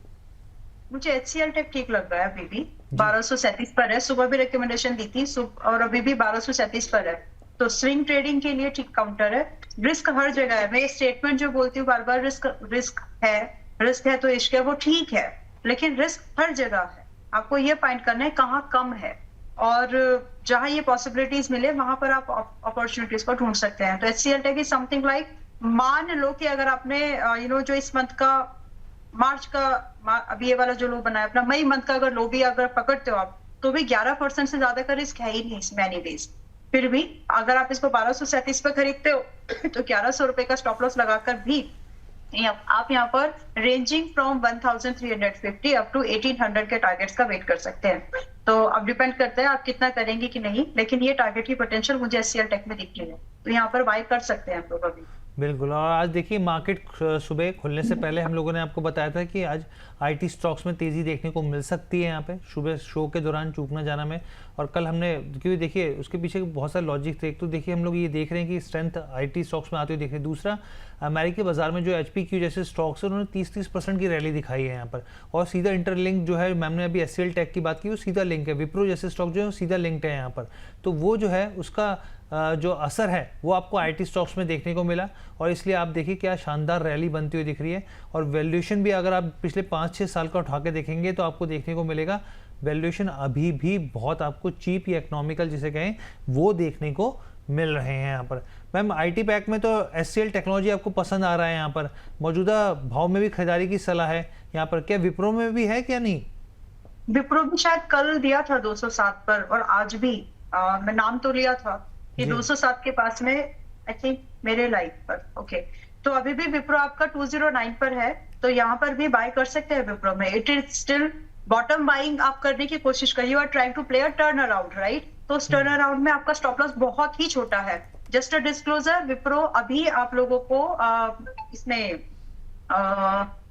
मुझे HCL टेक ठीक लग रहा है, अभी भी 1237 पर है, सुबह भी रिकमेंडेशन दी थी और अभी भी 1237 पर है। तो स्विंग ट्रेडिंग के लिए ठीक काउंटर है। रिस्क हर जगह है, मैं स्टेटमेंट जो बोलती हूँ बार बार, रिस्क है तो इश्क है, वो ठीक है, लेकिन रिस्क हर जगह है। आपको ये फाइंड करना है कहाँ कम है, और जहां ये पॉसिबिलिटीज मिले वहां पर आप अपॉर्चुनिटीज को ढूंढ सकते हैं। तो HCL tech is something like, मान लो कि अगर आपने जो इस मंथ का मार्च का अभी ये वाला जो लो बनाया अपना, मई मंथ का अगर लो भी अगर पकड़ते हो आप, तो भी 11% से ज्यादा का रिस्क है ही नहीं इसमें एनीवेज। फिर भी अगर आप इसको 1237 पे खरीदते हो तो 1100 रुपए का स्टॉप लॉस लगाकर भी आप यहाँ पर रेंजिंग फ्रॉम 1350 अप टू 1800 के टारगेट्स का वेट कर सकते हैं। तो अब डिपेंड करता है आप कितना करेंगे कि नहीं, लेकिन ये टारगेट की पोटेंशियल मुझे HCL टेक में दिख रही है, तो यहाँ पर बाय कर सकते हैं आप लोग अभी। बिल्कुल। और आज देखिए मार्केट सुबह खुलने से पहले हम लोगों ने आपको बताया था कि आज IT स्टॉक्स में तेज़ी देखने को मिल सकती है यहाँ पे सुबह शो के दौरान, चूकना जाना में। और कल हमने, क्योंकि देखिए उसके पीछे बहुत सारे लॉजिक थे। एक तो देखिए हम लोग ये देख रहे हैं कि स्ट्रेंथ IT स्टॉक्स में आते हुए देख रहे हैं। दूसरा, अमेरिकी बाजार में जो HPQ जैसे स्टॉक्स है उन्होंने 30% की रैली दिखाई है यहाँ पर, और सीधा इंटरलिंक जो है, मैम ने अभी HCL टेक की बात की, वो सीधा लिंक है। विप्रो जैसे स्टॉक जो है सीधा लिंक्ड है यहाँ पर, तो वो जो है उसका जो असर है वो आपको IT स्टॉक्स में देखने को मिला, और इसलिए आप देखिए क्या शानदार रैली बनती हुई दिख रही है। और वैल्यूएशन भी अगर आप पिछले 5-6 साल का उठा के देखेंगे तो आपको देखने को मिलेगा वैल्यूएशन अभी भी बहुत आपको चीप या इकोनॉमिकल जिसे कहें वो देखने को मिल रहे हैं यहाँ पर। मैम IT पैक में तो HCL टेक्नोलॉजी आपको पसंद आ रहा है, यहाँ पर मौजूदा भाव में भी खरीदारी की सलाह है यहाँ पर, क्या विप्रो में भी है क्या? नहीं, विप्रो भी शायद कल दिया था 207 पर, और आज भी मैं नाम तो लिया था कि 207 के पास में, आई थिंक मेरे लाइक पर। ओके, तो अभी भी विप्रो आपका 209 पर है, तो यहाँ पर भी बाय कर सकते हैं विप्रो में। It is still bottom buying आप करने की कोशिश करिए, you are trying to play a turn around, right? तो उस टर्न अराउंड में आपका स्टॉप लॉस बहुत ही छोटा है। जस्ट अ डिस्क्लोजर, विप्रो अभी आप लोगों को इसमें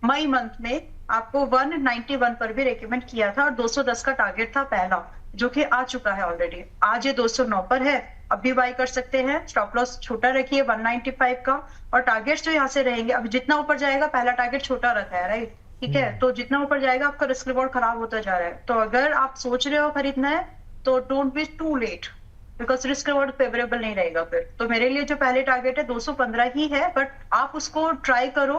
मई मंथ में आपको 191 पर भी रेकमेंड किया था, और 210 का टारगेट था पहला, जो कि आ चुका है ऑलरेडी। आज ये 209 पर है, अभी बाय कर सकते हैं। स्टॉप लॉस छोटा रखिए 195 का, और टारगेट्स जो यहाँ से रहेंगे, अब जितना ऊपर जाएगा, पहला टारगेट छोटा रखा है, राइट? ठीक है, तो जितना ऊपर जाएगा आपका रिस्क रिवॉर्ड खराब होता जा रहा है। तो अगर आप सोच रहे हो खरीदना है तो don't be too late, because risk reward favourable नहीं रहेगा फिर। तो मेरे लिए जो पहले टारगेट है 215 ही है, बट आप उसको ट्राई करो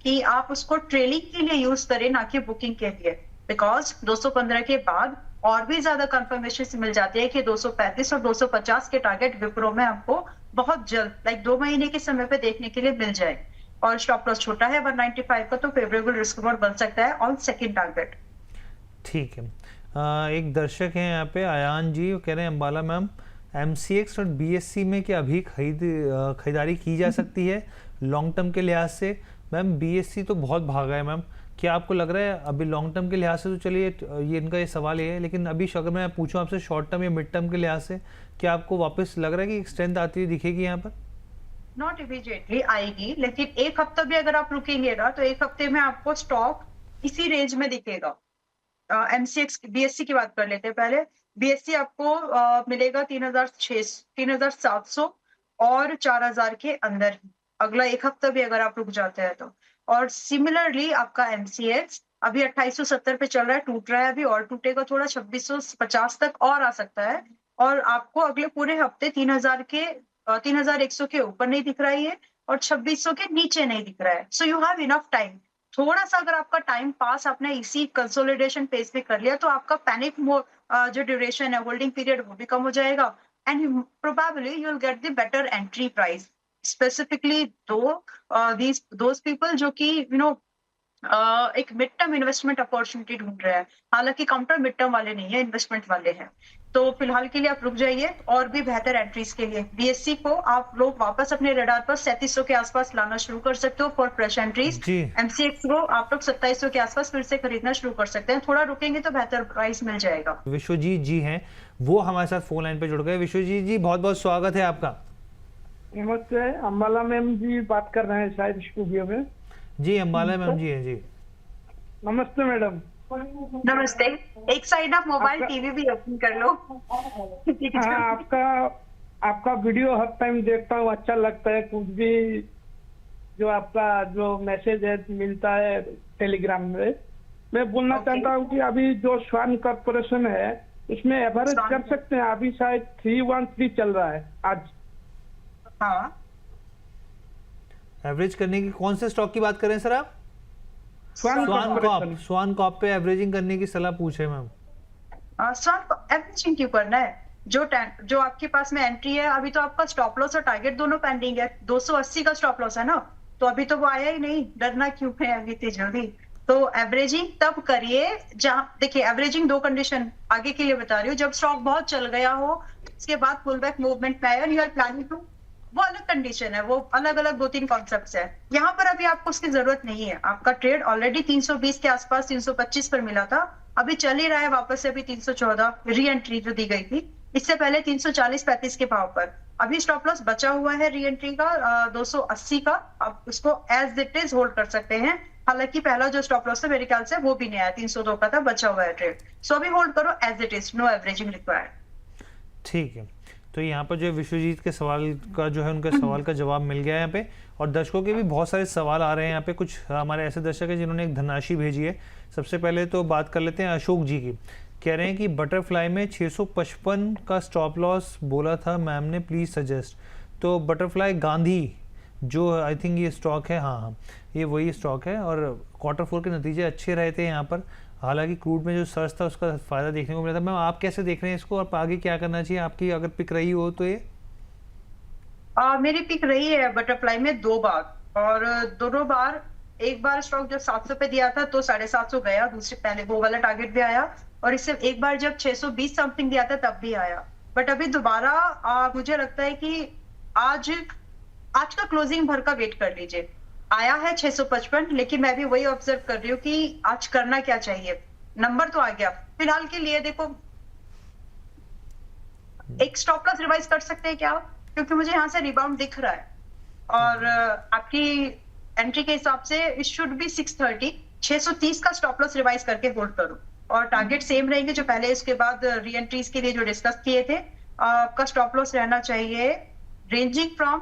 कि आप उसको ट्रेलिंग के लिए यूज करें, ना कि बुकिंग के लिए, बिकॉज 215 के बाद और भी ज्यादा कंफर्मेशन मिल जाती है कि 235 और 250 के टारगेट विप्रो में आपको बहुत जल्द, लाइक 2 महीने के समय पे देखने के लिए मिल जाए। और स्टॉप लॉस छोटा है 195 का, तो फेवरेबल रिस्क रिवॉर्ड बन सकता है ऑन सेकंड टारगेट। ठीक है। एक दर्शक हैं यहाँ पे आयान जी, वो कह रहे हैं अंबाला मैम MCX और BSC में क्या अभी खरीदारी की जा सकती है लॉन्ग टर्म के लिहाज से? मैम BSC तो बहुत भागा है मैम, क्या आपको लग रहा है अभी लॉन्ग टर्म के लिहाज से? तो चलिए ये इनका ये सवाल ये है, लेकिन अभी अगर मैं पूछूं आपसे शॉर्ट टर्म या मिड टर्म के लिहाज से, क्या आपको वापस लग रहा है कि स्ट्रेंथ आती हुई दिखेगी यहाँ पर? नॉट इमीडिएटली आएगी, लेकिन एक हफ्ता भी अगर आप रुकेंगे ना, तो एक हफ्ते में आपको स्टॉक इसी रेंज में दिखेगा। MCX BSC की बात कर लेते हैं पहले। BSC आपको मिलेगा 3600, 3700 और 4000 के अंदर ही, अगला एक हफ्ता भी अगर आप रुक जाते हैं तो। और सिमिलरली आपका MCX अभी 2870 पे चल रहा है, टूट रहा है अभी और टूटेगा थोड़ा 2650 तक और आ सकता है। और आपको अगले पूरे हफ्ते 3000 के 3100 के ऊपर नहीं दिख रहा है ये, और 2600 के नीचे नहीं दिख रहा है। So you have enough time. थोड़ा सा अगर आपका टाइम पास आपने इसी कंसोलिडेशन फेज में कर लिया, तो आपका पैनिक जो ड्यूरेशन है, होल्डिंग पीरियड, वो भी कम हो जाएगा, and probably you will get the better entry price, specifically those people जो कि एक मिड टर्म इन्वेस्टमेंट अपॉर्चुनिटी ढूंढ रहे हैं। हालांकि काउंटर मिड टर्म वाले नहीं है, इन्वेस्टमेंट वाले हैं। तो फिलहाल के लिए आप रुक जाइए, और भी बेहतर एंट्रीज के लिए BSC को आप लोग वापस अपने रडार पर 3700 के आसपास लाना शुरू कर सकते हो फॉर फ्रेश एंट्रीज। जी। MCX को आप लोग 2700 के आसपास फिर से खरीदना शुरू कर सकते हैं। थोड़ा रुकेंगे तो बेहतर प्राइस मिल जाएगा। विश्वजीत जी हैं, वो हमारे साथ फोन लाइन पे जुड़ गए। विश्वजीत जी बहुत बहुत स्वागत है आपका। नमस्ते, अंबाला मैम जी बात कर रहे हैं शायद स्टूडियो में। जी अंबाला मैम जी हैं जी। नमस्ते मैडम। नमस्ते। एक साइड आप मोबाइल टीवी भी ओपन कर लो। हाँ, आपका वीडियो हर टाइम देखता हूँ, अच्छा लगता है। कुछ भी जो आपका जो मैसेज है मिलता है टेलीग्राम में। मैं बोलना चाहता हूँ कि अभी जो स्वान कॉर्पोरेशन है उसमें एवरेज कर सकते हैं। अभी शायद 313 चल रहा है आज। हाँ, एवरेज करने की कौन से स्टॉक की बात कर रहे हैं सर आप? स्वान स्वान कॉप पे एवरेजिंग करने की सलाह पूछे मैम। स्वान एवरेजिंग क्यों करना है? जो आपके पास में एंट्री है, अभी तो आपका स्टॉप लॉस और टारगेट दोनों पेंडिंग है। 280 का स्टॉप लॉस है ना, तो अभी तो वो आया ही नहीं, डरना क्यों है अभी इतनी जल्दी? तो एवरेजिंग तब करिए जहां, देखिए एवरेजिंग दो कंडीशन आगे के लिए बता रही हूँ, जब स्टॉक बहुत चल गया हो, उसके बाद पुल बैक मूवमेंट में आया, यू आर प्लानिंग टू, वो अलग कंडीशन है, वो अलग अलग 2-3 कॉन्सेप्ट्स है। यहाँ पर अभी आपको उसकी जरूरत नहीं है। आपका ट्रेड ऑलरेडी 320 के आसपास 325 पर मिला था, अभी चल ही रहा है वापस से अभी 314 री एंट्री जो दी गई थी, इससे पहले 340-35 के भाव पर। अभी स्टॉप लॉस बचा हुआ है री एंट्री का 280 का, आप उसको एज इट इज होल्ड कर सकते हैं। हालांकि पहला जो स्टॉप लॉस था मेरे ख्याल से वो भी नहीं आया, 302 का था, बचा हुआ है ट्रेड। सो अभी होल्ड करो as it is, no averaging required. ठीक है, तो यहाँ पर जो विश्वजीत के सवाल का जो है उनके सवाल का जवाब मिल गया यहाँ पे। और दर्शकों के भी बहुत सारे सवाल आ रहे हैं यहाँ पे। कुछ हमारे ऐसे दर्शक हैं जिन्होंने एक धनराशि भेजी है। सबसे पहले तो बात कर लेते हैं अशोक जी की। कह रहे हैं कि बटरफ्लाई में 655 का स्टॉप लॉस बोला था मैम ने, प्लीज़ सजेस्ट। तो बटरफ्लाई गांधी जो आई थिंक ये स्टॉक है, हाँ ये वही स्टॉक है। और Q4 के नतीजे अच्छे रहे थे यहाँ पर, हालांकि क्रूड में जो सर्च था उसका फायदा देखने को मिला था। मैम आप कैसे देख रहे हैं इसको, और आगे क्या करना चाहिए? आपकी अगर पिक रही हो तो ये मेरी पिक रही है बटरफ्लाई में 2 बार, और दोनों बार, एक बार स्टॉक जब 700 पे दिया था तो 750 गया, दूसरे पहले वो वाला टारगेट भी आया, और इससे एक बार जब 620 समथिंग दिया था तब भी आया। बट अभी दोबारा मुझे लगता है कि आज का क्लोजिंग भर का वेट कर लीजिए। आया है 655, लेकिन मैं भी वही ऑब्जर्व कर रही हूँ कि आज करना क्या चाहिए। नंबर तो आ गया, फिलहाल के लिए देखो एक स्टॉप लॉस रिवाइज कर सकते हैं क्या, क्योंकि मुझे यहाँ से रिबाउंड दिख रहा है, और आपकी एंट्री के हिसाब से इट शुड बी 630, 630 का स्टॉप लॉस रिवाइज करके होल्ड करो, और टारगेट सेम रहेंगे जो पहले इसके बाद री एंट्रीज के लिए जो डिस्कस किए थे। आपका स्टॉप लॉस रहना चाहिए रेंजिंग फ्रॉम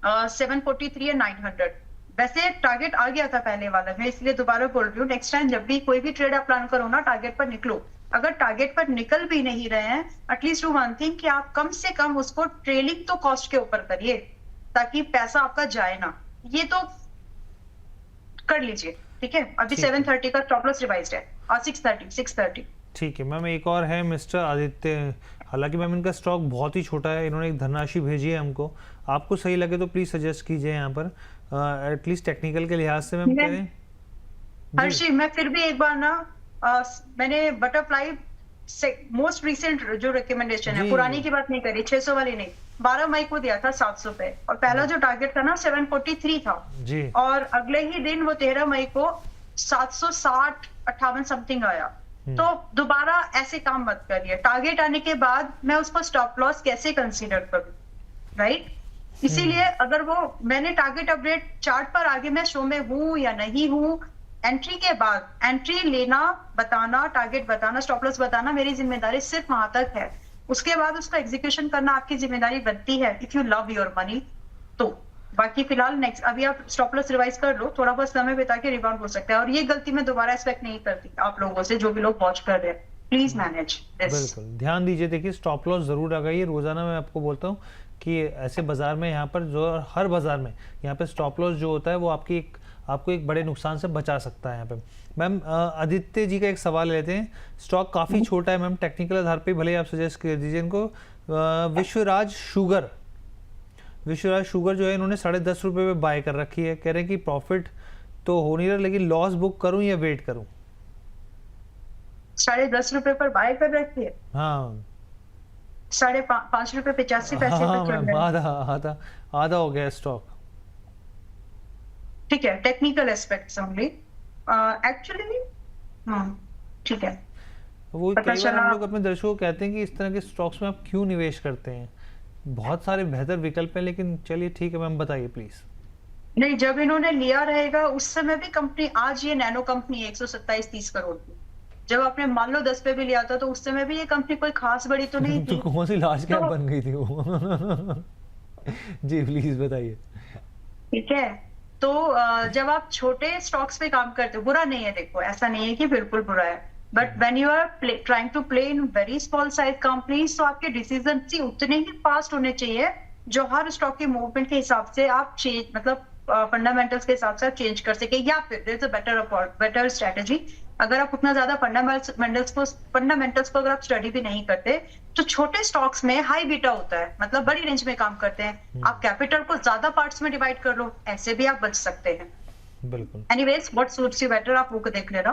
743 या 900। वैसे टारगेट आ गया था पहले वाला में, इसलिए दोबारा बोल रही हूँ, नेक्स्ट टाइम जब भी कोई भी ट्रेड आप प्लान करो ना, टारगेट पर निकलो। अगर टारगेट पर निकल भी नहीं रहे हैं, एटलीस्ट डू वन थिंग कि आप कम से कम उसको ट्रेलिंग तो कॉस्ट के ऊपर करिए, ताकि पैसा आपका जाए ना। ये तो कर लीजिए, ठीक है। अभी ठीक है। 7:30 का स्टॉप लॉस रिवाइज्ड है और 6:30 ठीक है मैम, एक और है मिस्टर आदित्य। हालांकि मैम इनका स्टॉक बहुत ही छोटा है, इन्होंने एक धनराशि भेजी है हमको। आपको सही लगे तो प्लीज सजेस्ट कीजिए यहाँ पर, एटलीस्ट टेक्निकल के लिहाज से मैम मैं- करें। हर्षी, मैं फिर भी एक बार ना मैंने बटरफ्लाई से मोस्ट रिसेंट जो रिकमेंडेशन है, जी। पुरानी की बात नहीं करी, 600 वाली नहीं, 12 मई को दिया था 700 पे, और पहला जो टारगेट था ना 743 था, जी और अगले ही दिन वो 13 मई को 760-58 समथिंग आया। तो दोबारा ऐसे काम मत करिए, टारगेट आने के बाद मैं उसको स्टॉप लॉस कैसे कंसीडर करूं, राइट। इसीलिए अगर वो मैंने टारगेट अपडेट चार्ट पर आगे मैं शो में हूं या नहीं हूं, एंट्री के बाद एंट्री लेना, बताना, टारगेट बताना, स्टॉप लॉस बताना मेरी जिम्मेदारी सिर्फ वहां तक है। उसके बाद उसका एग्जीक्यूशन करना आपकी जिम्मेदारी बनती है, if you love your money. तो बाकी फिलहाल नेक्स्ट अभी आप स्टॉप लॉस रिवाइज कर लो, थोड़ा बहुत समय बिता के रिबाउंड हो सकता है, और ये गलती मैं दोबारा एक्सपेक्ट नहीं करती आप लोगों से, जो भी लोग वॉच कर रहे हैं, प्लीज मैनेज दिस। बिल्कुल ध्यान दीजिए। देखिए स्टॉप लॉस जरूर लगाइए। रोजाना मैं आपको बोलता हूँ कि ऐसे बाजार में यहाँ पर जो हर बाजार में यहाँ पे स्टॉप लॉस जो होता है वो आपको एक बड़े नुकसान से बचा सकता है। यहाँ पे मैम आदित्य जी का एक सवाल लेते हैं। स्टॉक काफ़ी छोटा है मैम, टेक्निकल आधार पे भले ही आप सजेस्ट कर दीजिए इनको। विश्वराज शुगर जो है इन्होंने 10.5 रुपये पे बाय कर रखी है। कह रहे हैं कि प्रॉफिट तो हो नहीं रहा, लेकिन लॉस बुक करूं या वेट करूं? 10.5 रुपए पर बाय कर रखी है, हाँ 5.85 पैसे हाँ पर चल मैम, रहा है। आधा हो गया स्टॉक। ठीक है, टेक्निकल एस्पेक्ट्स ओनली एक्चुअली, ठीक है। वो पता कई बार हम चला- लोग अपने दर्शकों को कहते हैं कि इस तरह के स्टॉक्स में आप क्यों निवेश करते हैं, बहुत सारे बेहतर विकल्प हैं। लेकिन चलिए ठीक है मैम, बताइए प्लीज। नहीं, जब इन्होंने लिया रहेगा उस समय भी कंपनी, आज ये नैनो कंपनी है 127-30 करोड़ की, जब आपने मान लो 10 पे भी लिया था तो उस समय भी ये कंपनी कोई खास बड़ी तो नहीं तो थी। कौन सी लार्ज कैप तो- बन गई थी वो? जी प्लीज बताइए। ठीक है, तो जब आप छोटे स्टॉक्स पे काम करते हो, बुरा नहीं है, देखो ऐसा नहीं है कि बिल्कुल बुरा है, but when you are trying to play in very small size companies, तो आपके डिसीजन ही उतने ही फास्ट होने चाहिए जो हर स्टॉक के मूवमेंट के हिसाब से आप चेंज, मतलब फंडामेंटल्स के हिसाब से आप चेंज कर सके, या फिर there is a better strategy. अगर आप उतना ज्यादा फंडामेंटल्स को अगर आप स्टडी भी नहीं करते, तो छोटे स्टॉक्स में हाई बीटा होता है, मतलब बड़ी रेंज में काम करते हैं। आप कैपिटल को ज्यादा पार्ट्स में डिवाइड कर लो, ऐसे भी आप बच सकते हैं। बिल्कुल। Anyways, what suits you better, आप वो को देख लेना।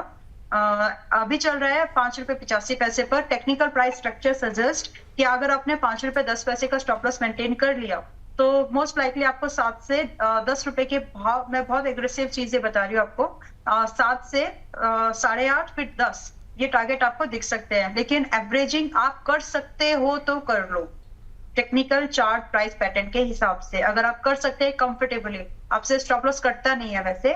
अभी चल रहा है 5.85 रुपए पर। टेक्निकल प्राइस स्ट्रक्चर सजेस्ट कि अगर आपने 5.10 का स्टॉप लॉस मेंटेन कर लिया, तो मोस्ट लाइकली आपको 7 से 10 रुपए के भाव, मैं बहुत एग्रेसिव चीजें बता रही हूँ आपको, 7 से 8.5 फिर 10 ये टारगेट आपको दिख सकते हैं। लेकिन एवरेजिंग आप कर सकते हो तो कर लो, टेक्निकल चार्ट प्राइस पैटर्न के हिसाब से। अगर आप कर सकते हैं कंफर्टेबली, आपसे स्टॉप लॉस कटता नहीं है वैसे,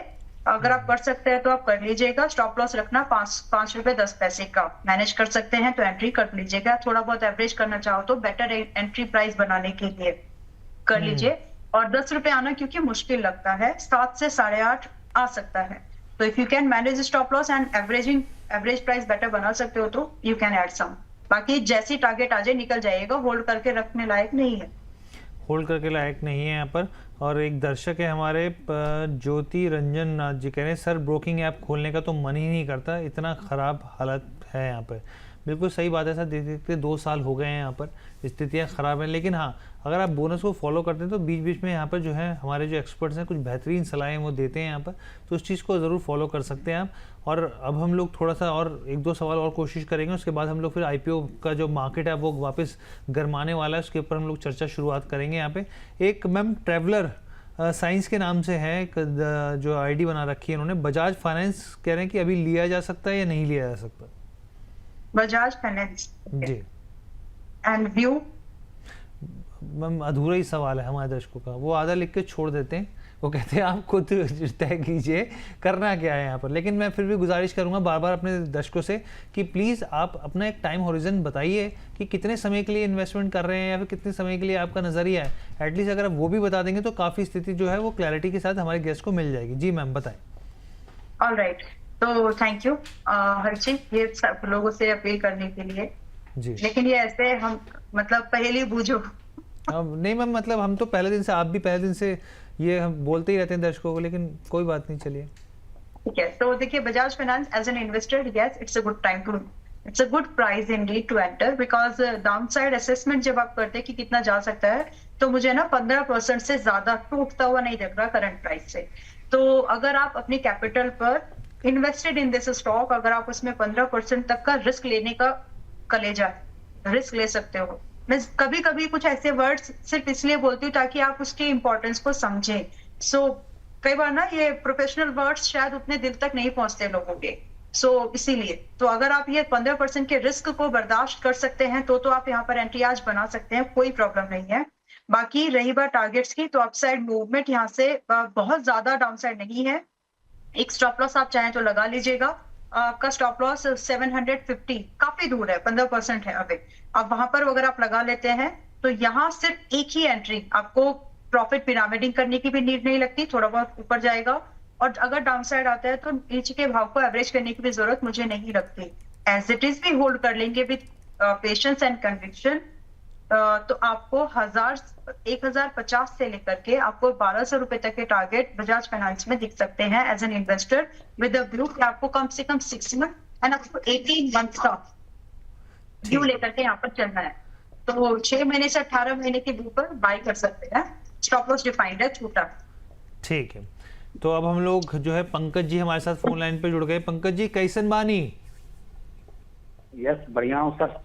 अगर आप कर सकते हैं तो आप कर लीजिएगा। स्टॉप लॉस रखना 5 रुपए 10 पैसे का, मैनेज कर सकते हैं तो एंट्री कर लीजिएगा। थोड़ा बहुत एवरेज करना चाहो तो बेटर एंट्री प्राइस बनाने के लिए कर लीजिए। और 10 रुपए आना क्योंकि मुश्किल लगता है, 7 से 8.5 आ सकता है। तो if you can manage stop loss and average price better बना सकते हो तो यू कैन ऐड सम। बाकी जैसी टारगेट आ जाए निकल जाइएगा, होल्ड करके रखने लायक नहीं है। होल्ड करके लायक नहीं है यहाँ पर। और एक दर्शक है हमारे ज्योति रंजन नाथ जी, कह रहे हैं सर ब्रोकिंग ऐप खोलने का तो मन ही नहीं करता, इतना ख़राब हालत है यहाँ पर। बिल्कुल सही बात है सर, देखते देखते 2 साल हो गए हैं यहाँ पर, स्थितियाँ ख़राब हैं। लेकिन हाँ, अगर आप बोनस को फॉलो करते हैं तो बीच बीच में यहाँ पर जो है हमारे जो एक्सपर्ट्स हैं कुछ बेहतरीन सलाहें वो देते हैं यहाँ पर, तो उस चीज़ को ज़रूर फॉलो कर सकते हैं आप। और अब हम लोग थोड़ा सा और 1-2 सवाल और कोशिश करेंगे, उसके बाद हम लोग फिर IPO का जो मार्केट है वो वापस गरमाने वाला है, उसके ऊपर हम लोग चर्चा शुरुआत करेंगे यहाँ पे। एक मैम ट्रैवलर साइंस के नाम से है, जो ID बना रखी है उन्होंने, बजाज फाइनेंस कह रहे हैं कि अभी लिया जा सकता है या नहीं लिया जा सकता? Bajaj finance ji and view, ma'am अधूरा ही सवाल है हमारे दर्शकों का, वो आधा लिख के छोड़ देते हैं, वो कहते हैं आप खुद तय कीजिए करना क्या है यहाँ पर। लेकिन मैं फिर भी गुजारिश करूँगा बार बार अपने दर्शकों से कि प्लीज़ आप अपना एक टाइम होरिजन बताइए कि कितने समय के लिए इन्वेस्टमेंट कर रहे हैं या फिर कितने समय के लिए आपका नज़रिया है। एटलीस्ट अगर आप वो भी बता देंगे तो काफ़ी स्थिति जो है वो क्लैरिटी के साथ हमारे गेस्ट को मिल जाएगी। जी मैम बताएं। ऑलराइट, तो थैंक यू हर्षित, ये सब लोगों से अपील करने के लिए। जी लेकिन ये ऐसे हम मतलब पहली बूझो। अब नहीं मैम, मतलब हम तो पहले दिन से, आप भी पहले दिन से ये हम बोलते ही रहते हैं दर्शकों को, लेकिन कोई बात नहीं, चलिए। ठीक है, तो देखिए Bajaj finance as an investor, yes it's a good time to, it's a good price indeed to enter, because downside assessment जब आप करते हैं कि कितना जा सकता है, तो मुझे ना 15% से ज्यादा टूटता हुआ नहीं दिख रहा करंट प्राइस से। तो अगर आप अपने कैपिटल पर इन्वेस्टेड इन दिस स्टॉक, अगर आप उसमें 15% तक का रिस्क लेने का कलेजा रिस्क ले सकते हो। मैं कभी कभी कुछ ऐसे वर्ड्स सिर्फ इसलिए बोलती हूँ ताकि आप उसके इंपॉर्टेंस को समझें। सो कई बार ना ये प्रोफेशनल वर्ड्स शायद उतने दिल तक नहीं पहुंचते लोगों के, इसीलिए तो अगर आप ये 15% के रिस्क को बर्दाश्त कर सकते हैं तो आप यहाँ पर एंट्री आज बना सकते हैं, कोई प्रॉब्लम नहीं है। बाकी रही बात टारगेट्स की, तो अपसाइड मूवमेंट यहाँ से बहुत ज्यादा डाउनसाइड नहीं है। एक स्टॉप लॉस आप चाहें तो लगा लीजिएगा, आपका स्टॉप लॉस 750 काफी दूर है, 15% है अभी। अब वहां पर अगर आप लगा लेते हैं तो यहाँ सिर्फ एक ही एंट्री, आपको प्रॉफिट पिरामिडिंग करने की भी नीड नहीं लगती, थोड़ा बहुत ऊपर जाएगा और अगर डाउनसाइड आता है तो नीचे के भाव को एवरेज करने की भी जरूरत मुझे नहीं लगती। एज इट इज भी होल्ड कर लेंगे विद पेशेंस एंड कन्विक्शन, तो आपको 1050 से लेकर के आपको 1200 रुपए तक के टारगेट बजाज फाइनेंस में दिख सकते हैं as an investor, with a view कि आपको कम से कम 6 मंथ एंड आपको 18 मंथ का व्यू लेकर के यहाँ पर चलना है। तो 6 महीने से 18 महीने के व्यू पर बाय कर सकते हैं, स्टॉप लॉस डिफाइंड है छोटा। ठीक है, तो अब हम लोग जो है पंकज जी हमारे साथ फोन लाइन पे जुड़ गए। पंकज जी कैसन बानी? यस बढ़िया हूँ सर।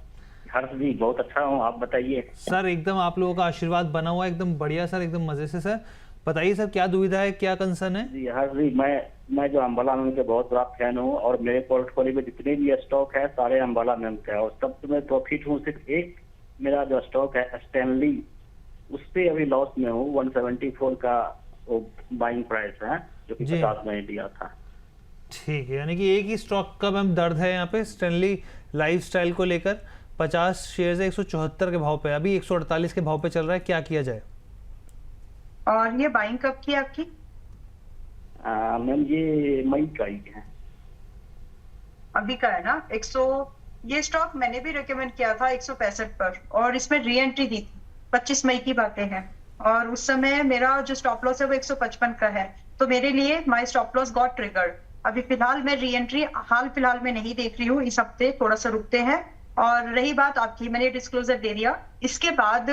हर्ष जी बहुत अच्छा हूँ, आप बताइए। सर एकदम आप लोगों का आशीर्वाद बना हुआ है, एकदम बढ़िया सर, एकदम मजे से। सर बताइए सर क्या दुविधा है, क्या कंसर्न है? जी हर्ष जी, मैं जो अंबाला मैम के बहुत बड़ा फैन हूँ और मेरे पोर्टफोलियो में जितने भी स्टॉक है सारे अंबाला मैम के है और सब में प्रॉफिट हूँ। सिर्फ एक मेरा जो स्टॉक है स्टैनली, उस पे अभी लॉस में हूँ। 174 का वो बाइंग प्राइस है जो कि 50 में लिया था। ठीक है, यानी कि एक ही स्टॉक का मैम दर्द है यहाँ पे, स्टैनली लाइफस्टाइल को लेकर। 50 शेयर है 174 के भाव पे, अभी 148 के भाव पे चल रहा है, क्या किया जाए? और ये बाइंग कब की आपकी? मैम ये मई का ही है। अभी का है ना? 100, ये स्टॉक मैंने भी रेकमेंड किया था 165 पर और इसमें री एंट्री दी थी, 25 मई की बातें हैं और उस समय मेरा जो स्टॉप लॉस है वो 155 का है, तो मेरे लिए my stop loss got triggered. अभी फिलहाल मैं री एंट्री हाल फिलहाल में नहीं देख रही हूँ, इस हफ्ते थोड़ा सा रुकते हैं। और रही बात आपकी, मैंने डिस्क्लोजर दे दिया। इसके बाद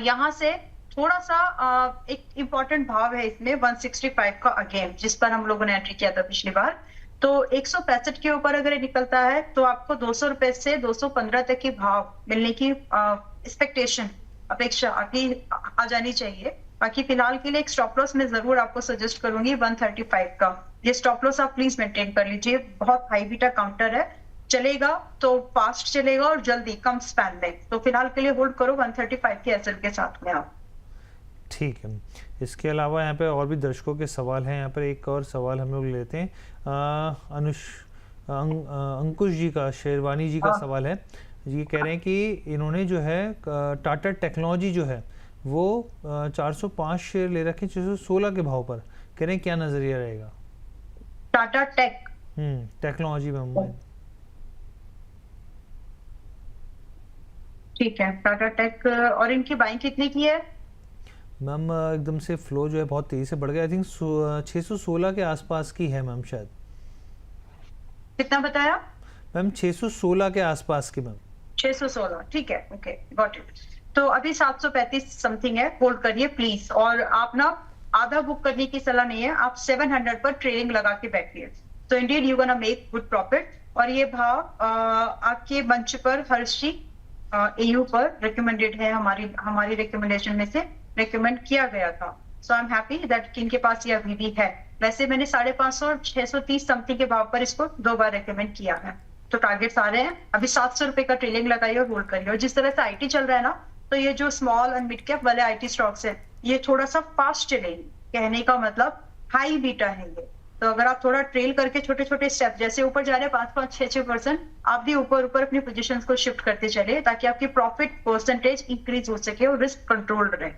यहाँ से थोड़ा सा एक इम्पोर्टेंट भाव है इसमें 165 का अगेन, जिस पर हम लोगों ने एंट्री किया था पिछली बार। तो 165 के ऊपर अगर निकलता है तो आपको 200 रुपए से 215 तक की भाव मिलने की एक्सपेक्टेशन, अपेक्षा आपकी आ जानी चाहिए। बाकी फिलहाल के लिए एक स्टॉप लॉस मैं जरूर आपको सजेस्ट करूंगी 135 का। ये स्टॉप लॉस आप प्लीज मेंटेन कर लीजिए, बहुत हाई बीटा काउंटर है, चलेगा तो फास्ट चलेगा और जल्दी कम स्पैन में। तो फिलहाल के लिए होल्ड करो 135 के एसएल के साथ में आप। ठीक है, इसके अलावा यहाँ पे और भी दर्शकों के सवाल हैं। यहाँ पर एक और सवाल हम लोग लेते हैं, अंकुश जी का, शेरवानी जी का सवाल है। ये कह रहे हैं कि इन्होंने जो है टाटा टेक्नोलॉजी जो है वो 405 शेयर ले रखे 616 के भाव पर, कह रहे हैं क्या नजरिया रहेगा? टाटा टेक टेक्नोलॉजी में। ठीक है, टाटा टेक, और इनकी बाइंग कितने की है? मैम एकदम से फ्लो जो है बहुत तेजी से बढ़ गया, आई थिंक 616 के आसपास की है मैम शायद। कितना बताया? मैम 616 के आसपास की मैम। 616, ठीक है, ओके गॉट इट। तो अभी 735 समथिंग है, होल्ड करिए प्लीज। और आप ना आधा बुक करने की सलाह नहीं है, आप 700 पर ट्रेडिंग लगा के बैठिए, तो Indeed you gonna make good profit. और ये भाव आपके मंच पर हर्षी एयू पर रिकमेंडेड है, हमारी रिकमेंडेशन में से रिकमेंड किया गया था। सो आई एम हैप्पी दैट इनके पास ये अभी भी है। वैसे मैंने 550 और 630 समथिंग के भाव पर इसको 2 बार रिकमेंड किया है। तो टारगेट्स आ रहे हैं, अभी 700 रुपए का ट्रेलिंग लगाइए और होल्ड करिए। और जिस तरह से आईटी चल रहा है ना, तो ये जो स्मॉल एंड मिड कैप वाले आईटी स्टॉक्स है ये थोड़ा सा फास्ट चलेंगे, कहने का मतलब हाई बीटा है ये। तो अगर आप थोड़ा ट्रेल करके छोटे छोटे स्टेप, जैसे ऊपर जा रहे हैं 5-5, 6-6%, आप भी ऊपर ऊपर अपनी पोजीशंस को शिफ्ट करते चले ताकि आपकी प्रॉफिट परसेंटेज इंक्रीज हो सके और रिस्क कंट्रोल रहे।